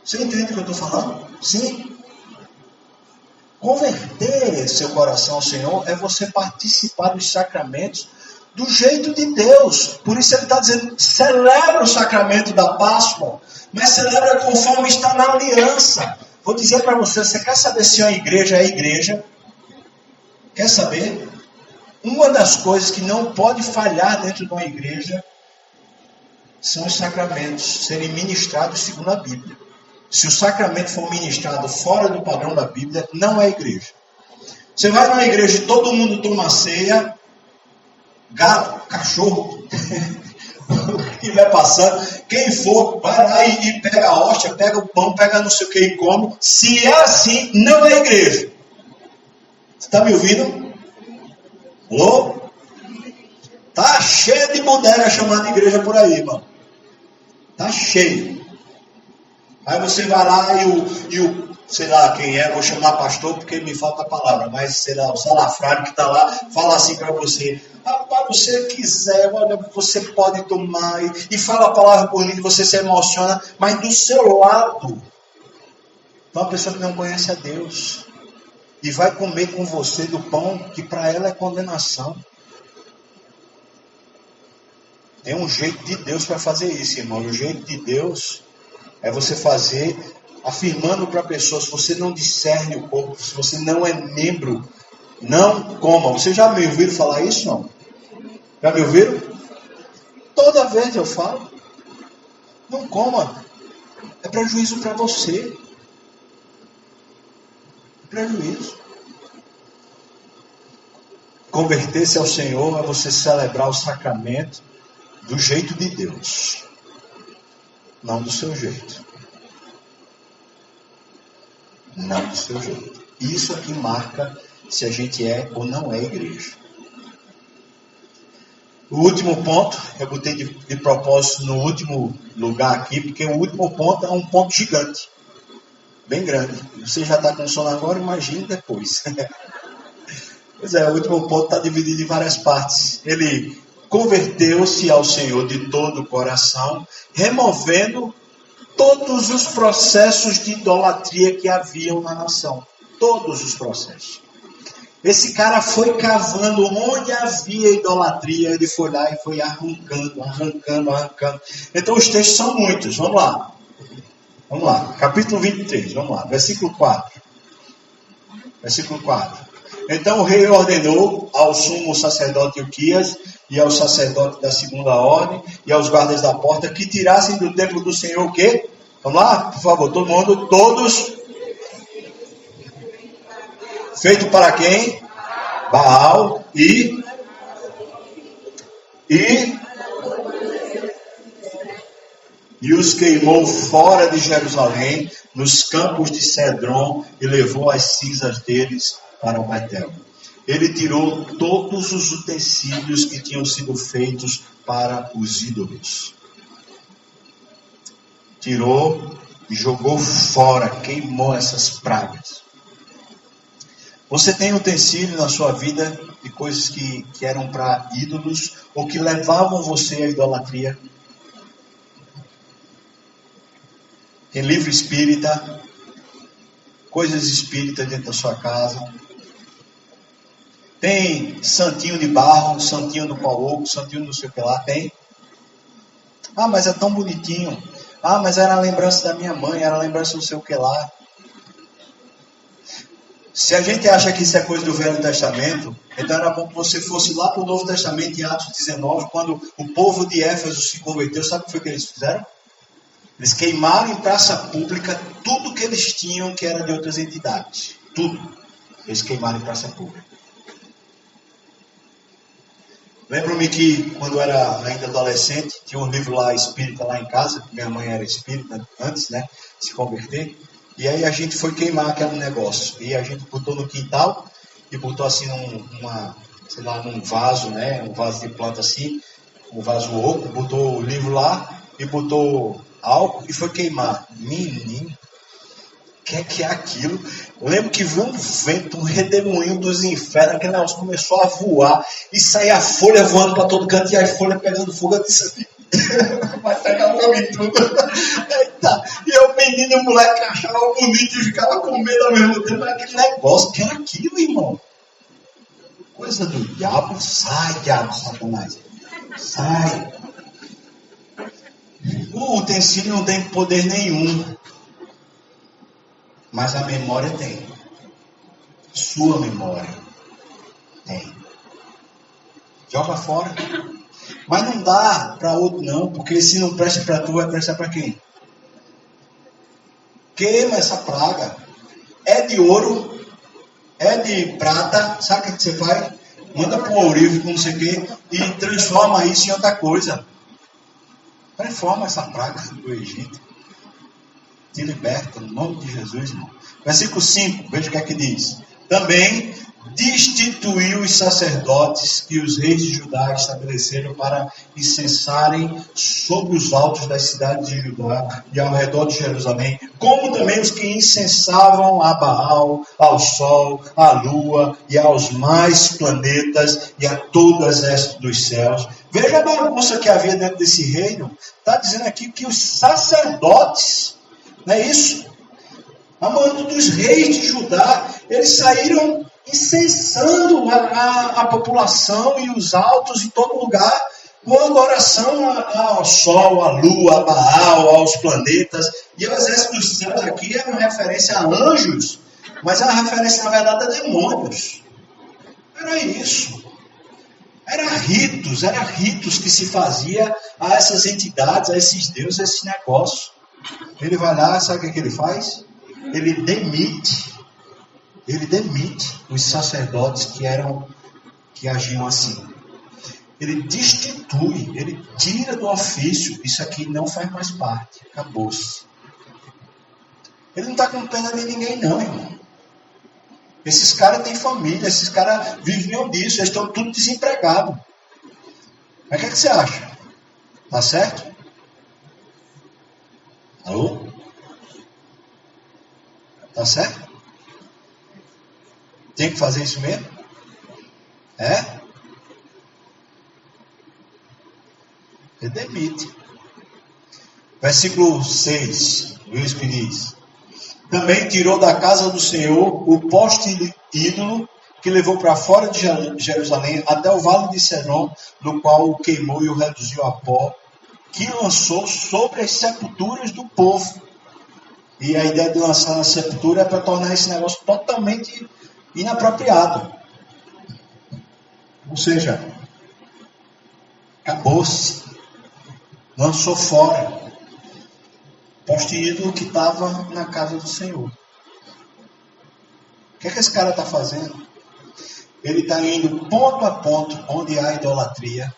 Você entende o que eu estou falando? Sim. Converter seu coração ao Senhor é você participar dos sacramentos do jeito de Deus. Por isso ele está dizendo: celebra o sacramento da Páscoa, mas celebra conforme está na aliança. Vou dizer para você: você quer saber se uma igreja é igreja? Quer saber? Uma das coisas que não pode falhar dentro de uma igreja são os sacramentos serem ministrados segundo a Bíblia. Se o sacramento for ministrado fora do padrão da Bíblia, não é igreja. Você vai numa igreja e todo mundo toma ceia, gato, cachorro, que vai passando, quem for, vai lá e pega a hóstia, pega o pão, pega não sei o que e come. Se é assim, não é igreja. Você está me ouvindo? Alô? Tá cheio de bodega chamada igreja por aí, irmão. Tá cheio. Aí você vai lá e o sei lá quem é, vou chamar pastor porque me falta a palavra, mas sei lá, o salafrário que está lá, fala assim para você: rapaz, você quiser, olha, você pode tomar, e fala a palavra bonita, você se emociona, mas do seu lado, uma pessoa que não conhece a Deus, e vai comer com você do pão que para ela é condenação. Tem um jeito de Deus para fazer isso, irmão. E o jeito de Deus é você fazer afirmando para a pessoa: se você não discerne o corpo, se você não é membro, não coma. Você já me ouviram falar isso, não? Já me ouviram? Toda vez eu falo: não coma. É prejuízo para você. É prejuízo. Converter-se ao Senhor é você celebrar o sacramento do jeito de Deus, não do seu jeito. Não do seu jeito. Isso aqui marca se a gente é ou não é igreja. O último ponto, eu botei de propósito no último lugar aqui, porque o último ponto é um ponto gigante, bem grande. Você já está com sono agora, imagine depois. Pois é, o último ponto está dividido em várias partes. Ele converteu-se ao Senhor de todo o coração, removendo todos os processos de idolatria que haviam na nação. Todos os processos. Esse cara foi cavando onde havia idolatria, ele foi lá e foi arrancando. Então os textos são muitos, vamos lá. Vamos lá, capítulo 23, vamos lá, versículo 4. Versículo 4. Então o rei ordenou ao sumo sacerdote Ilquias e ao sacerdote da segunda ordem e aos guardas da porta que tirassem do templo do Senhor o quê? Vamos lá, por favor, todo mundo, todos. Feito para quem? Baal e os queimou fora de Jerusalém, nos campos de Cedron, e levou as cinzas deles para o Betel. Ele tirou todos os utensílios que tinham sido feitos para os ídolos. Tirou e jogou fora, queimou essas pragas. Você tem utensílio na sua vida de coisas que eram para ídolos ou que levavam você à idolatria? Tem livro espírita, coisas espíritas dentro da sua casa. Tem santinho de barro, santinho do pau oco, santinho não sei o que lá, tem. Ah, mas é tão bonitinho. Ah, mas era a lembrança da minha mãe, era a lembrança não sei o que lá. Se a gente acha que isso é coisa do Velho Testamento, então era bom que você fosse lá para o Novo Testamento, em Atos 19, quando o povo de Éfeso se converteu. Sabe o que foi que eles fizeram? Eles queimaram em praça pública tudo que eles tinham que era de outras entidades. Tudo. Eles queimaram em praça pública. Lembro-me que quando eu era ainda adolescente, tinha um livro lá espírita lá em casa. Minha mãe era espírita antes, né, de se converter. E aí a gente foi queimar aquele negócio. E a gente botou no quintal e botou assim num vaso, né, um vaso de planta assim, um vaso oco, botou o livro lá e botou álcool e foi queimar. Menino, o que é aquilo? Eu lembro que veio um vento, um redemoinho dos infernos, aquele negócio começou a voar e saía a folha voando para todo canto e a folha pegando fogo. Eu disse assim, vai pegar fogo em tudo. Eita. E o menino e o moleque achavam bonito e ficava com medo ao mesmo tempo. Aquele negócio, que era aquilo, irmão? Coisa do diabo. Sai, diabo, Satanás. Sai. O utensílio não tem poder nenhum. Mas a memória tem. Sua memória tem. Joga fora. Mas não dá para outro não, porque se não presta para tu, vai prestar para quem? Queima essa praga. É de ouro, é de prata, sabe o que você faz? Manda para o ourivo, não sei o quê, e transforma isso em outra coisa. Transforma essa praga do Egito. Te liberta, no nome de Jesus, irmão. Versículo 5, veja o que é que diz. Também destituiu os sacerdotes que os reis de Judá estabeleceram para incensarem sobre os altos das cidades de Judá e ao redor de Jerusalém, como também os que incensavam a Baal, ao sol, à lua e aos mais planetas e a todo o exército dos céus. Veja a bagunça que havia dentro desse reino. Está dizendo aqui que os sacerdotes, não é isso? A mando dos reis de Judá, eles saíram incensando a população e os altos em todo lugar, com adoração ao sol, à lua, a Baal, aos planetas. E o exército dos céus aqui é uma referência a anjos, mas é uma referência, na verdade, a demônios. Era isso. Era ritos que se fazia a essas entidades, a esses deuses, a esses negócios. Ele vai lá, sabe o que ele faz? Ele demite os sacerdotes que agiam assim. Ele destitui, ele tira do ofício. Isso aqui não faz mais parte. Acabou-se. Ele não está com pena de ninguém, não, irmão. Esses caras têm família, esses caras viviam disso, eles estão tudo desempregados. Mas o que você acha? Tá certo? Alô? Tá certo? Tem que fazer isso mesmo? É? Ele demite. Versículo 6, viu isso que diz? Também tirou da casa do Senhor o poste ídolo que levou para fora de Jerusalém até o vale de Cedron, no qual o queimou e o reduziu a pó, que lançou sobre as sepulturas do povo. E a ideia de lançar na sepultura é para tornar esse negócio totalmente inapropriado. Ou seja, acabou-se. Lançou fora. Poste ídolo que estava na casa do Senhor. O que é que esse cara está fazendo? Ele está indo ponto a ponto onde há idolatria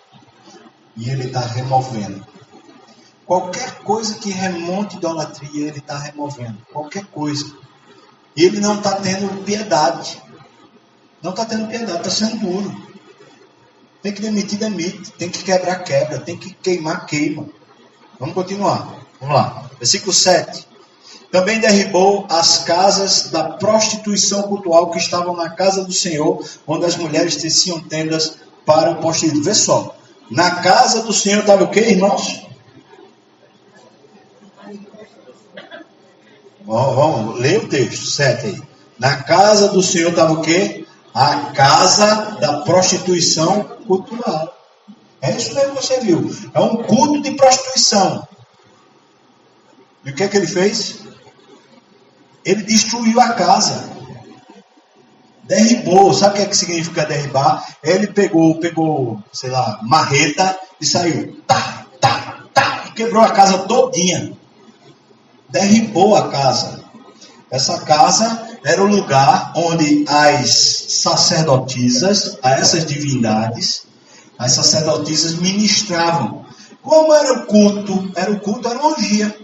e ele está removendo. Qualquer coisa que remonte idolatria, ele está removendo. Qualquer coisa. E ele não está tendo piedade. Não está tendo piedade, está sendo duro. Tem que demitir, demite. Tem que quebrar, quebra. Tem que queimar, queima. Vamos continuar. Vamos lá. Versículo 7. Também derribou as casas da prostituição cultual que estavam na casa do Senhor, onde as mulheres teciam tendas para o poste ídolo. Vê só. Na casa do Senhor estava o quê, irmãos? Vamos ler o texto, 7 aí. Na casa do Senhor estava o quê? A casa da prostituição cultural. É isso mesmo que você viu. É um culto de prostituição. E o que é que ele fez? Ele destruiu a casa. Derribou. Sabe o que é que significa derribar? Ele pegou, sei lá, marreta e saiu. Tá, tá, tá. Quebrou a casa todinha. Derribou a casa. Essa casa era o lugar onde as sacerdotisas, essas divindades, as sacerdotisas ministravam. Como era o culto? Era uma orgia.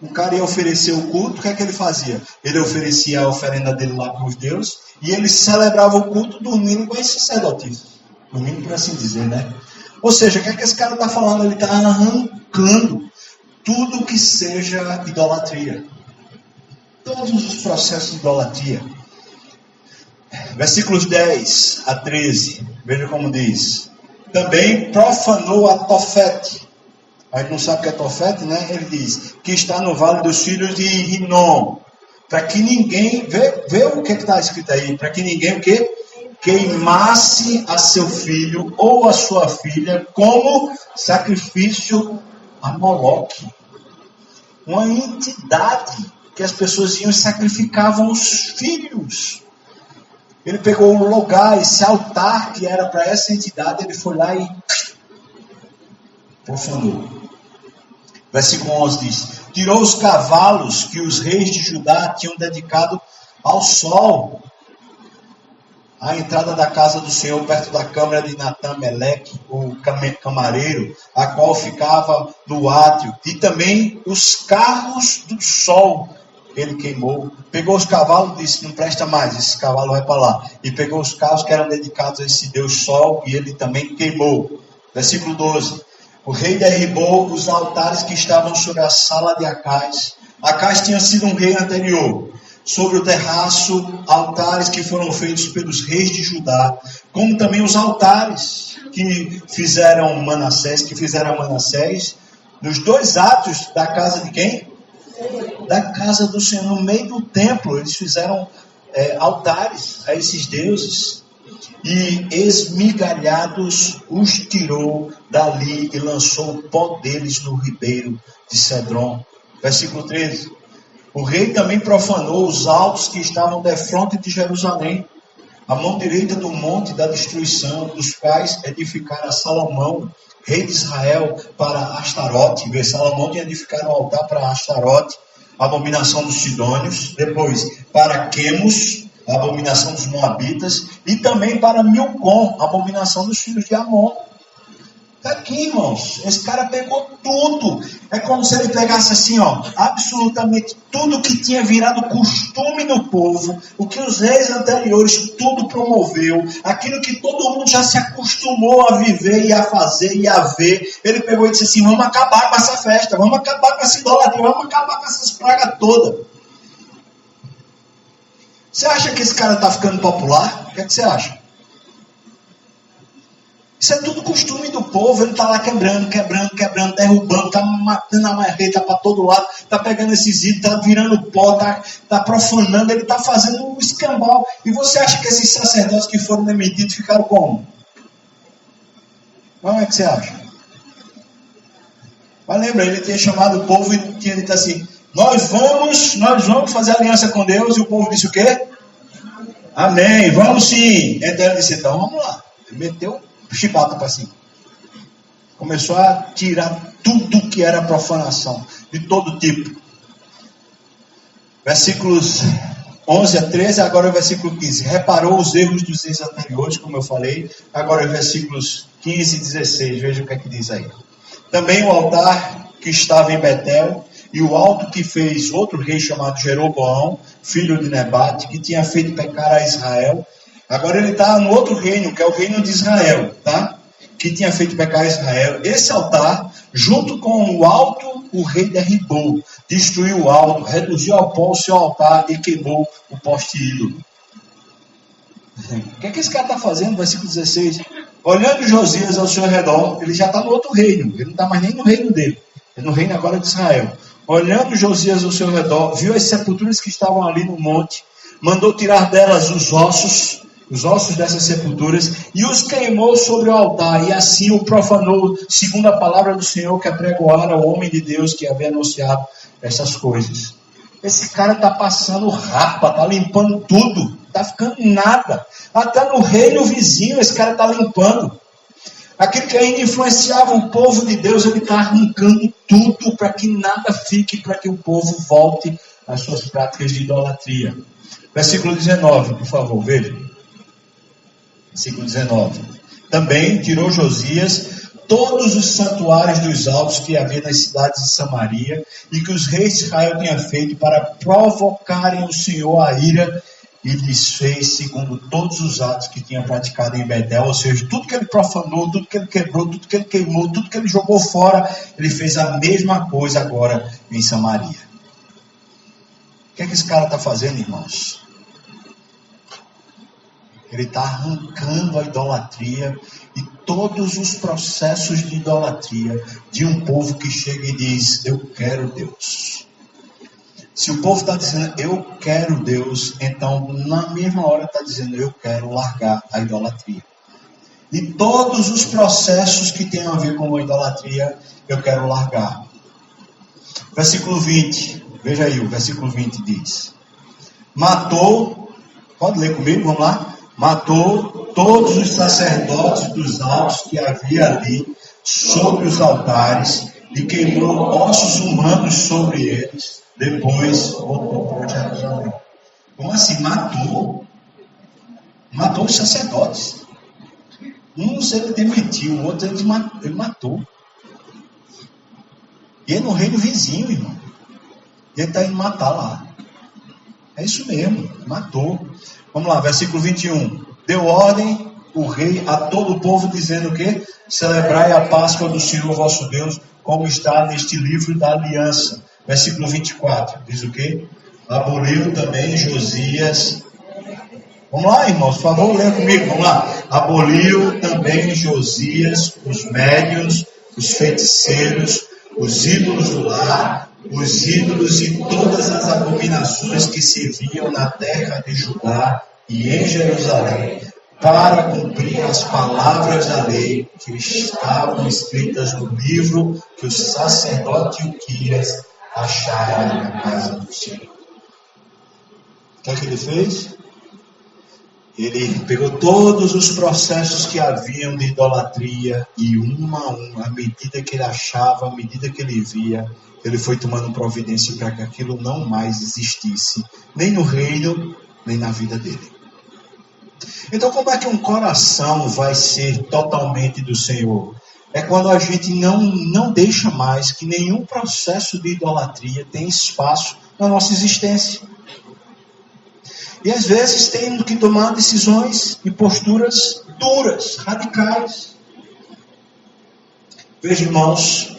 O cara ia oferecer o culto, o que é que ele fazia? Ele oferecia a oferenda dele lá para os deuses e ele celebrava o culto dormindo com as sacerdotisas. Dormindo, por assim dizer, né? Ou seja, o que é que esse cara está falando? Ele está arrancando tudo que seja idolatria. Todos os processos de idolatria. Versículos 10 a 13. Veja como diz. Também profanou a Tofete. A gente não sabe o que é Tofete, né? Ele diz que está no vale dos filhos de Rinom. Para que ninguém... Vê o que está escrito aí. Para que ninguém o quê? Queimasse a seu filho ou a sua filha como sacrifício a Moloque. Uma entidade que as pessoas iam e sacrificavam os filhos. Ele pegou um lugar, esse altar que era para essa entidade, ele foi lá e profanou. Versículo 11 diz: tirou os cavalos que os reis de Judá tinham dedicado ao sol. A entrada da casa do Senhor, perto da câmara de Natã Meleque, o camareiro, a qual ficava no átrio, e também os carros do sol ele queimou. Pegou os cavalos e disse, não presta mais, esse cavalo vai para lá. E pegou os carros que eram dedicados a esse Deus Sol e ele também queimou. Versículo 12. O rei derribou os altares que estavam sobre a sala de Acais. Acais tinha sido um rei anterior. Sobre o terraço, altares que foram feitos pelos reis de Judá, como também os altares que fizeram Manassés, nos dois atos da casa de quem? Da casa do Senhor, no meio do templo, eles fizeram altares a esses deuses, e esmigalhados os tirou dali e lançou o pó deles no ribeiro de Cedron. Versículo 13. O rei também profanou os altos que estavam defronte de Jerusalém, a mão direita do monte da destruição, dos quais edificara Salomão, rei de Israel, para Astarote. Salomão tinha edificado um altar para Astarote, a abominação dos Sidônios. Depois, para Quemos, a abominação dos Moabitas. E também para Milcom, a abominação dos filhos de Amon. Está aqui, irmãos. Esse cara pegou tudo. É como se ele pegasse assim, ó, absolutamente tudo que tinha virado costume no povo, o que os reis anteriores tudo promoveu, aquilo que todo mundo já se acostumou a viver e a fazer e a ver. Ele pegou e disse assim, vamos acabar com essa festa, vamos acabar com essa idolatria, vamos acabar com essas pragas todas. Você acha que esse cara está ficando popular? O que é que você acha? Isso é tudo costume do povo. Ele está lá quebrando, derrubando, está matando a marreta para todo lado, está pegando esses itens, está virando pó, está profanando, ele está fazendo um escambau. E você acha que esses sacerdotes que foram demitidos ficaram como? Como é que você acha? Mas lembra, ele tinha chamado o povo e tinha dito assim, nós vamos fazer aliança com Deus, e o povo disse o quê? Amém, vamos sim. Então ele disse, então vamos lá. Ele meteu chibata para cima. Começou a tirar tudo que era profanação, de todo tipo. Versículos 11 a 13, agora o versículo 15. Reparou os erros dos reis anteriores, como eu falei. Agora os versículos 15 e 16, veja o que é que diz aí. Também o altar que estava em Betel, e o alto que fez outro rei chamado Jeroboão, filho de Nebate, que tinha feito pecar a Israel. Agora ele está no outro reino, que é o reino de Israel, tá? Que tinha feito pecar a Israel. Esse altar, junto com o alto, o rei derribou, destruiu o alto, reduziu ao pó o seu altar e queimou o poste ídolo. O que é que esse cara está fazendo? Versículo 16. Olhando Josias ao seu redor, ele já está no outro reino, ele não está mais nem no reino dele, é no reino agora de Israel. Olhando Josias ao seu redor, viu as sepulturas que estavam ali no monte, mandou tirar delas os ossos dessas sepulturas, e os queimou sobre o altar, e assim o profanou, segundo a palavra do Senhor que apregoara ao homem de Deus que havia anunciado essas coisas. Esse cara está passando rapa, está limpando tudo, está ficando nada. Até no reino vizinho esse cara está limpando. Aquilo que ainda influenciava o povo de Deus, ele está arrancando tudo para que nada fique, para que o povo volte às suas práticas de idolatria. Versículo 19, por favor, veja. Versículo 19. Também tirou Josias todos os santuários dos altos que havia nas cidades de Samaria e que os reis de Israel tinham feito para provocarem o Senhor a ira, e lhes fez segundo todos os atos que tinha praticado em Betel. Ou seja, tudo que ele profanou, tudo que ele quebrou, tudo que ele queimou, tudo que ele jogou fora, ele fez a mesma coisa agora em Samaria. O que é que esse cara está fazendo, irmãos? Ele está arrancando a idolatria e todos os processos de idolatria de um povo que chega e diz, eu quero Deus. Se o povo está dizendo, eu quero Deus, então na mesma hora está dizendo, eu quero largar a idolatria. E todos os processos que têm a ver com a idolatria, eu quero largar. Versículo 20, veja aí, o versículo 20 diz, matou, pode ler comigo, vamos lá? Matou todos os sacerdotes dos altos que havia ali sobre os altares e queimou ossos humanos sobre eles. Depois voltou para Jerusalém. Como assim? Matou? Matou os sacerdotes. Uns ele demitiu, outros ele matou. E é no reino vizinho, irmão. E ele está indo matar lá. É isso mesmo, matou. Vamos lá, versículo 21. Deu ordem o rei a todo o povo, dizendo o quê? Celebrai a Páscoa do Senhor vosso Deus, como está neste livro da aliança. Versículo 24, diz o quê? Aboliu também Josias. Vamos lá, irmãos, por favor, leia comigo, vamos lá. Aboliu também Josias os médiuns, os feiticeiros, os ídolos do lar, os ídolos e todas as abominações que se viam na terra de Judá e em Jerusalém, para cumprir as palavras da lei que estavam escritas no livro que o sacerdote Uquias achara na casa do Senhor. O que é que ele fez? Ele pegou todos os processos que haviam de idolatria e um a um, à medida que ele achava, à medida que ele via, ele foi tomando providência para que aquilo não mais existisse, nem no reino, nem na vida dele. Então, como é que um coração vai ser totalmente do Senhor? É quando a gente não deixa mais que nenhum processo de idolatria tenha espaço na nossa existência. E às vezes temos que tomar decisões e posturas duras, radicais. Veja, irmãos,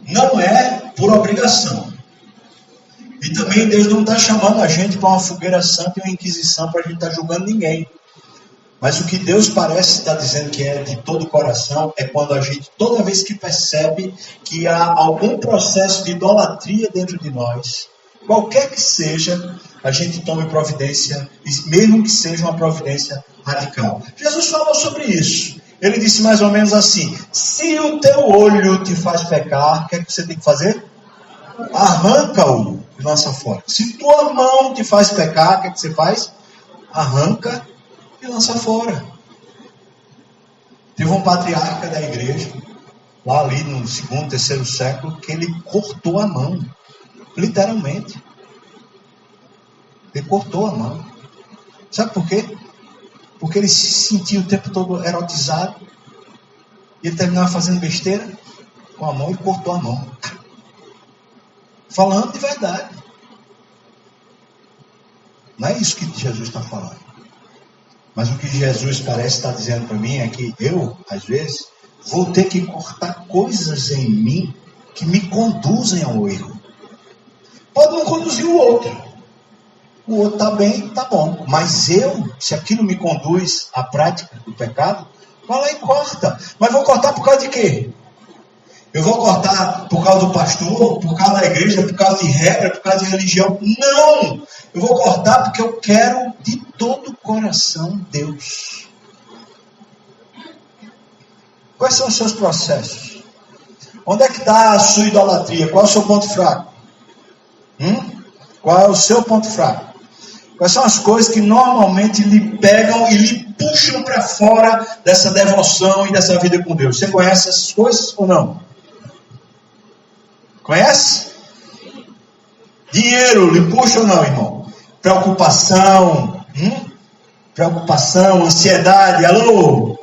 não é por obrigação. E também Deus não está chamando a gente para uma fogueira santa e uma inquisição para a gente estar julgando ninguém. Mas o que Deus parece estar dizendo que é de todo o coração é quando a gente, toda vez que percebe que há algum processo de idolatria dentro de nós, qualquer que seja, a gente tome providência, mesmo que seja uma providência radical. Jesus falou sobre isso. Ele disse mais ou menos assim: se o teu olho te faz pecar, o que é que você tem que fazer? Arranca-o e lança fora. Se tua mão te faz pecar, o que é que você faz? Arranca e lança fora. Teve um patriarca da igreja, lá ali no 2º, 3º século, que ele cortou a mão, literalmente. Ele cortou a mão. Sabe por quê? Porque ele se sentia o tempo todo erotizado. E ele terminava fazendo besteira com a mão e cortou a mão. Falando de verdade. Não é isso que Jesus está falando. Mas o que Jesus parece estar dizendo para mim é que eu, às vezes, vou ter que cortar coisas em mim que me conduzem ao erro. Pode não conduzir o outro. O outro está bem, está bom. Mas eu, se aquilo me conduz à prática do pecado, vai lá e corta. Mas vou cortar por causa de quê? Eu vou cortar por causa do pastor, por causa da igreja, por causa de regra, por causa de religião? Não! Eu vou cortar porque eu quero de todo o coração Deus. Quais são os seus processos? Onde é que está a sua idolatria? Qual é o seu ponto fraco? Qual é o seu ponto fraco? Quais são as coisas que normalmente lhe pegam e lhe puxam para fora dessa devoção e dessa vida com Deus? Você conhece essas coisas ou não? Conhece? Dinheiro lhe puxa ou não, irmão? Preocupação, preocupação, ansiedade. Alô?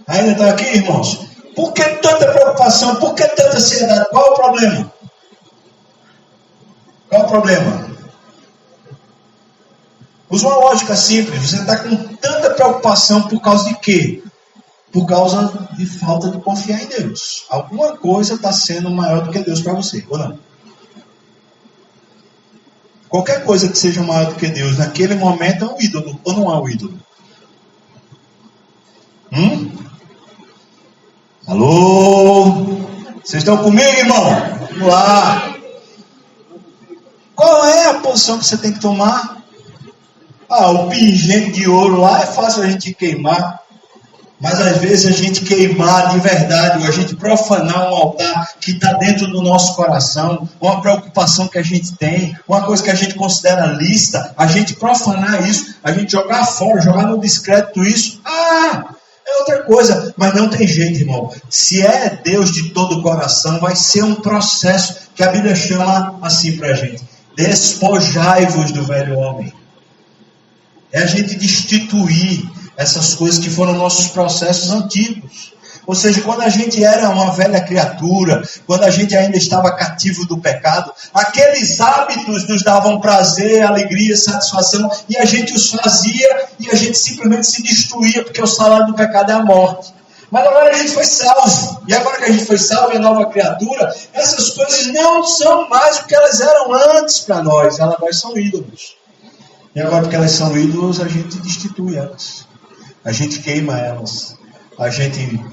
Ainda estão aqui, irmãos? Por que tanta preocupação? Por que tanta ansiedade? Qual é o problema? Qual é o problema? Usa uma lógica simples. Você está com tanta preocupação por causa de quê? Por causa de falta de confiar em Deus. Alguma coisa está sendo maior do que Deus para você, ou não? Qualquer coisa que seja maior do que Deus, naquele momento é um ídolo, ou não é um ídolo? Alô? Vocês estão comigo, irmão? Vamos lá. Qual é a posição que você tem que tomar? O pingente de ouro lá é fácil a gente queimar. Mas às vezes a gente queimar de verdade, ou a gente profanar um altar que está dentro do nosso coração, uma preocupação que a gente tem, uma coisa que a gente considera lícita, a gente profanar isso, a gente jogar fora, jogar no descrédito isso, é outra coisa. Mas não tem jeito, irmão. Se é Deus de todo o coração, vai ser um processo que a Bíblia chama assim para a gente: despojai-vos do velho homem. É a gente destituir essas coisas que foram nossos processos antigos. Ou seja, quando a gente era uma velha criatura, quando a gente ainda estava cativo do pecado, aqueles hábitos nos davam prazer, alegria, satisfação, e a gente os fazia e a gente simplesmente se destruía, porque o salário do pecado é a morte. Mas agora a gente foi salvo, e agora que a gente foi salvo e é nova criatura, essas coisas não são mais o que elas eram antes para nós, elas são ídolos. E agora, porque elas são ídolos, a gente destitui elas, a gente queima elas, a gente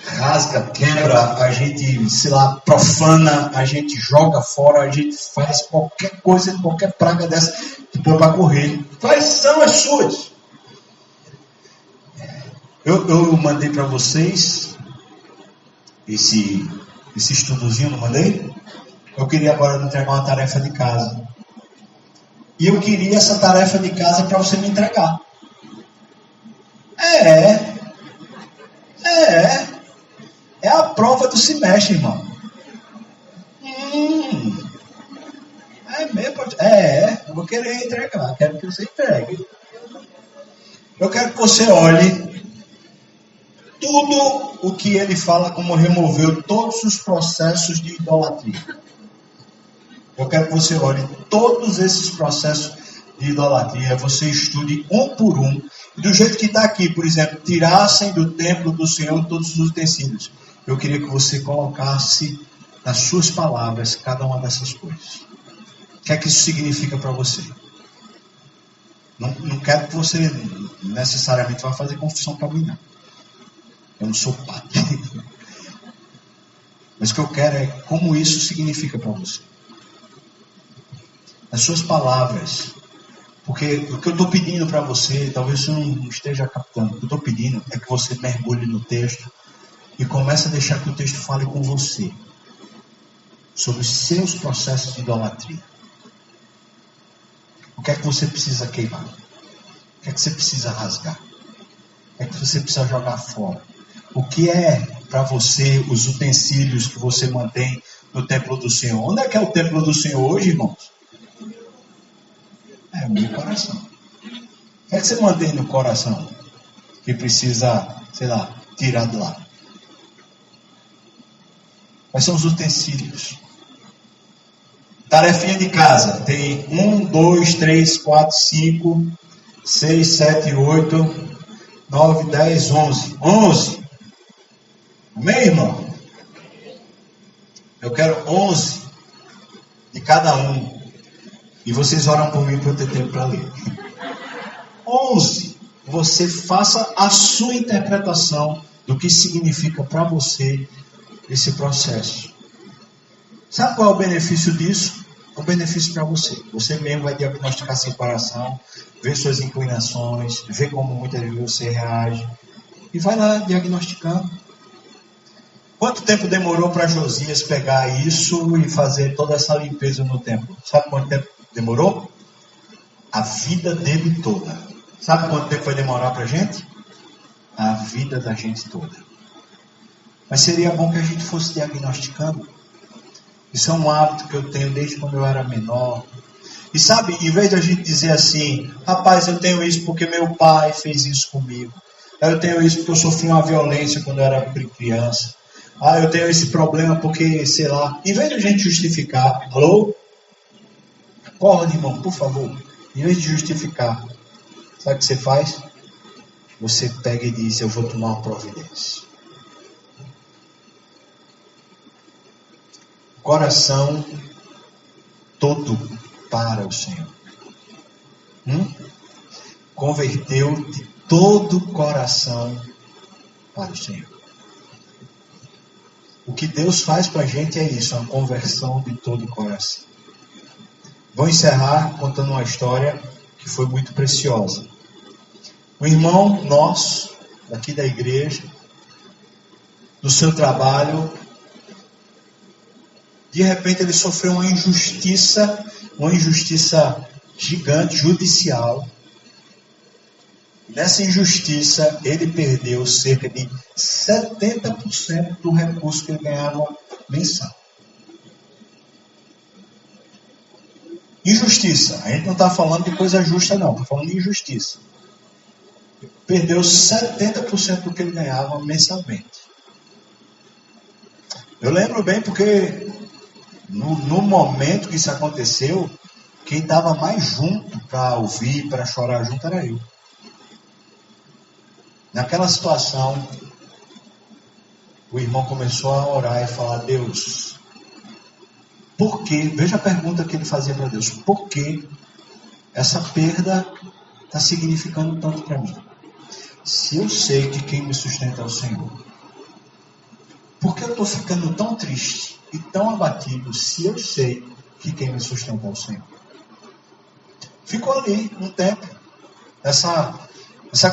rasga, quebra, a gente, sei lá, profana, a gente joga fora, a gente faz qualquer coisa, qualquer praga dessa, que põe para correr. Quais são as suas? Eu mandei para vocês esse estudozinho, não mandei? Eu queria agora entregar uma tarefa de casa. E eu queria essa tarefa de casa para você me entregar. É a prova do semestre, irmão. É mesmo? Eu vou querer entregar. Quero que você entregue. Eu quero que você olhe tudo o que ele fala, como removeu todos os processos de idolatria. Eu quero que você olhe todos esses processos de idolatria, você estude um por um, e do jeito que está aqui, por exemplo, tirassem do templo do Senhor todos os utensílios. Eu queria que você colocasse nas suas palavras cada uma dessas coisas. O que é que isso significa para você? Não quero que você necessariamente vá fazer confissão para mim, não. Eu não sou padre. Mas o que eu quero é como isso significa para você. As suas palavras. Porque o que eu estou pedindo para você, talvez você não esteja captando. O que eu estou pedindo é que você mergulhe no texto e comece a deixar que o texto fale com você sobre os seus processos de idolatria. O que é que você precisa queimar? O que é que você precisa rasgar? O que é que você precisa jogar fora? O que é para você os utensílios que você mantém no templo do Senhor? Onde é que é o templo do Senhor hoje, irmãos? É o meu coração. O que é que você mantém no coração que precisa, sei lá, tirar de lá? Quais são os utensílios? Tarefinha de casa. Tem 1, 2, 3, 4, 5, 6, 7, 8, 9, 10, 11. 11. Amém, irmão? Eu quero 11 de cada um. E vocês oram por mim para eu ter tempo para ler. 11. Você faça a sua interpretação do que significa para você esse processo. Sabe qual é o benefício disso? O benefício para você. Você mesmo vai diagnosticar seu coração, ver suas inclinações, ver como muitas vezes você reage. E vai lá diagnosticando. Quanto tempo demorou para Josias pegar isso e fazer toda essa limpeza no templo? Sabe quanto tempo demorou? A vida dele toda. Sabe quanto tempo vai demorar para a gente? A vida da gente toda. Mas seria bom que a gente fosse diagnosticando. Isso é um hábito que eu tenho desde quando eu era menor. E sabe, em vez de a gente dizer assim, rapaz, eu tenho isso porque meu pai fez isso comigo. Eu tenho isso porque eu sofri uma violência quando eu era criança. Eu tenho esse problema porque, sei lá. Em vez de a gente justificar, alô? Acorde, irmão, por favor. Em vez de justificar, sabe o que você faz? Você pega e diz, eu vou tomar uma providência. Coração todo para o Senhor. Converteu de todo o coração para o Senhor. O que Deus faz para a gente é isso, uma conversão de todo o coração. Vou encerrar contando uma história que foi muito preciosa. Um irmão nosso, daqui da igreja, do seu trabalho, de repente ele sofreu uma injustiça gigante, judicial. Nessa injustiça, ele perdeu cerca de 70% do recurso que ele ganhava mensal. Injustiça. A gente não está falando de coisa justa, não. Está falando de injustiça. Perdeu 70% do que ele ganhava mensalmente. Eu lembro bem porque no momento que isso aconteceu, quem estava mais junto para ouvir, para chorar junto era eu. Naquela situação, o irmão começou a orar e falar: Deus, por quê? Veja a pergunta que ele fazia para Deus: por que essa perda está significando tanto para mim? Se eu sei que quem me sustenta é o Senhor, por que eu estou ficando tão triste e tão abatido se eu sei que quem me sustenta é o Senhor? Ficou ali um tempo, essa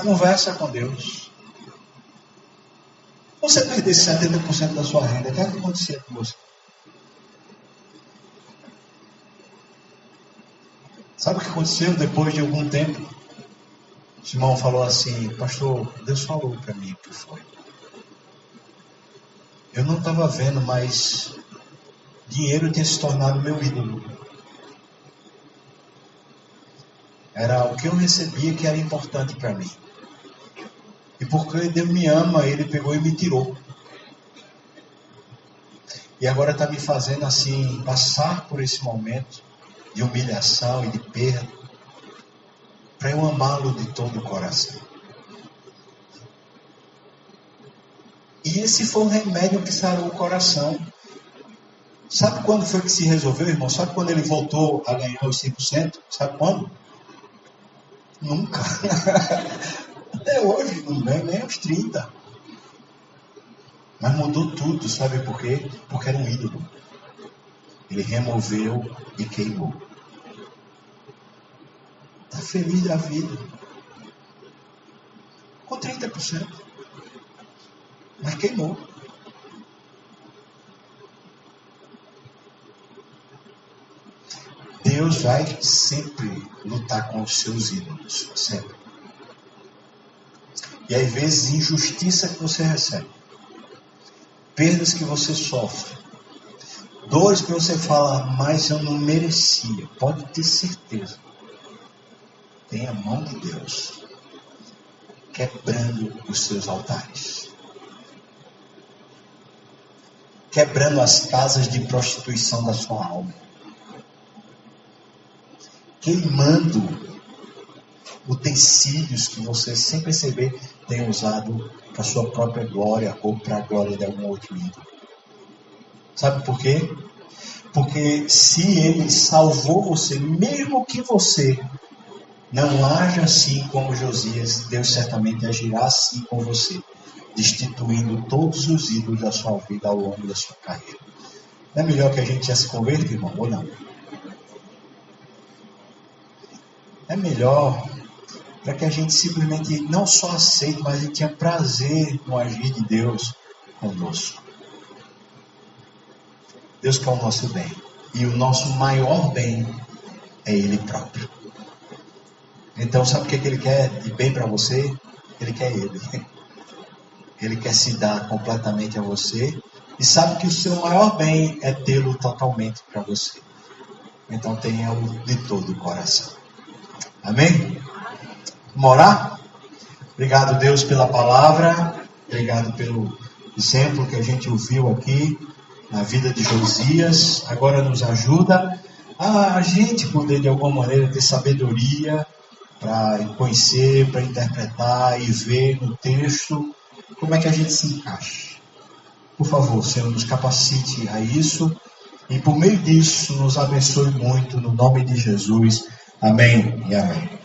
conversa com Deus. Você perdesse 70% da sua renda, o que é que acontecia com você? Sabe o que aconteceu depois de algum tempo? O Simão falou assim: pastor, Deus falou para mim o que foi. Eu não estava vendo, mas dinheiro tinha se tornado meu ídolo. Era o que eu recebia que era importante para mim. E porque Deus me ama, Ele pegou e me tirou. E agora está me fazendo assim, passar por esse momento de humilhação e de perda, para eu amá-lo de todo o coração. E esse foi um remédio que sarou o coração. Sabe quando foi que se resolveu, irmão? Sabe quando ele voltou a ganhar os 100%? Sabe quando? Nunca. Até hoje não ganha nem os 30%. Mas mudou tudo, sabe por quê? Porque era um ídolo. Ele removeu e queimou. Está feliz da vida. Com 30%. Mas queimou. Deus vai sempre lutar com os seus ídolos. Sempre. E às vezes injustiça que você recebe. Perdas que você sofre. Dores que você fala: mas eu não merecia. Pode ter certeza. Tem a mão de Deus quebrando os seus altares. Quebrando as casas de prostituição da sua alma. Queimando utensílios que você, sem perceber, tem usado para a sua própria glória ou para a glória de algum outro ídolo. Sabe por quê? Porque se Ele salvou você, mesmo que você não haja assim como Josias, Deus certamente agirá assim com você, destituindo todos os ídolos da sua vida ao longo da sua carreira. Não é melhor que a gente já se converta, irmão, ou não? É melhor para que a gente simplesmente não só aceite, mas a gente tenha prazer no agir de Deus conosco. Deus quer o nosso bem. E o nosso maior bem é Ele próprio. Então, sabe o que Ele quer de bem para você? Ele quer Ele. Ele quer se dar completamente a você. E sabe que o seu maior bem é tê-lo totalmente para você. Então, tenha-o de todo o coração. Amém? Vamos orar? Obrigado, Deus, pela palavra. Obrigado pelo exemplo que a gente ouviu aqui na vida de Josias. Agora nos ajuda a gente poder, de alguma maneira, ter sabedoria para conhecer, para interpretar e ver no texto como é que a gente se encaixa. Por favor, Senhor, nos capacite a isso e por meio disso nos abençoe muito, no nome de Jesus. Amém e amém.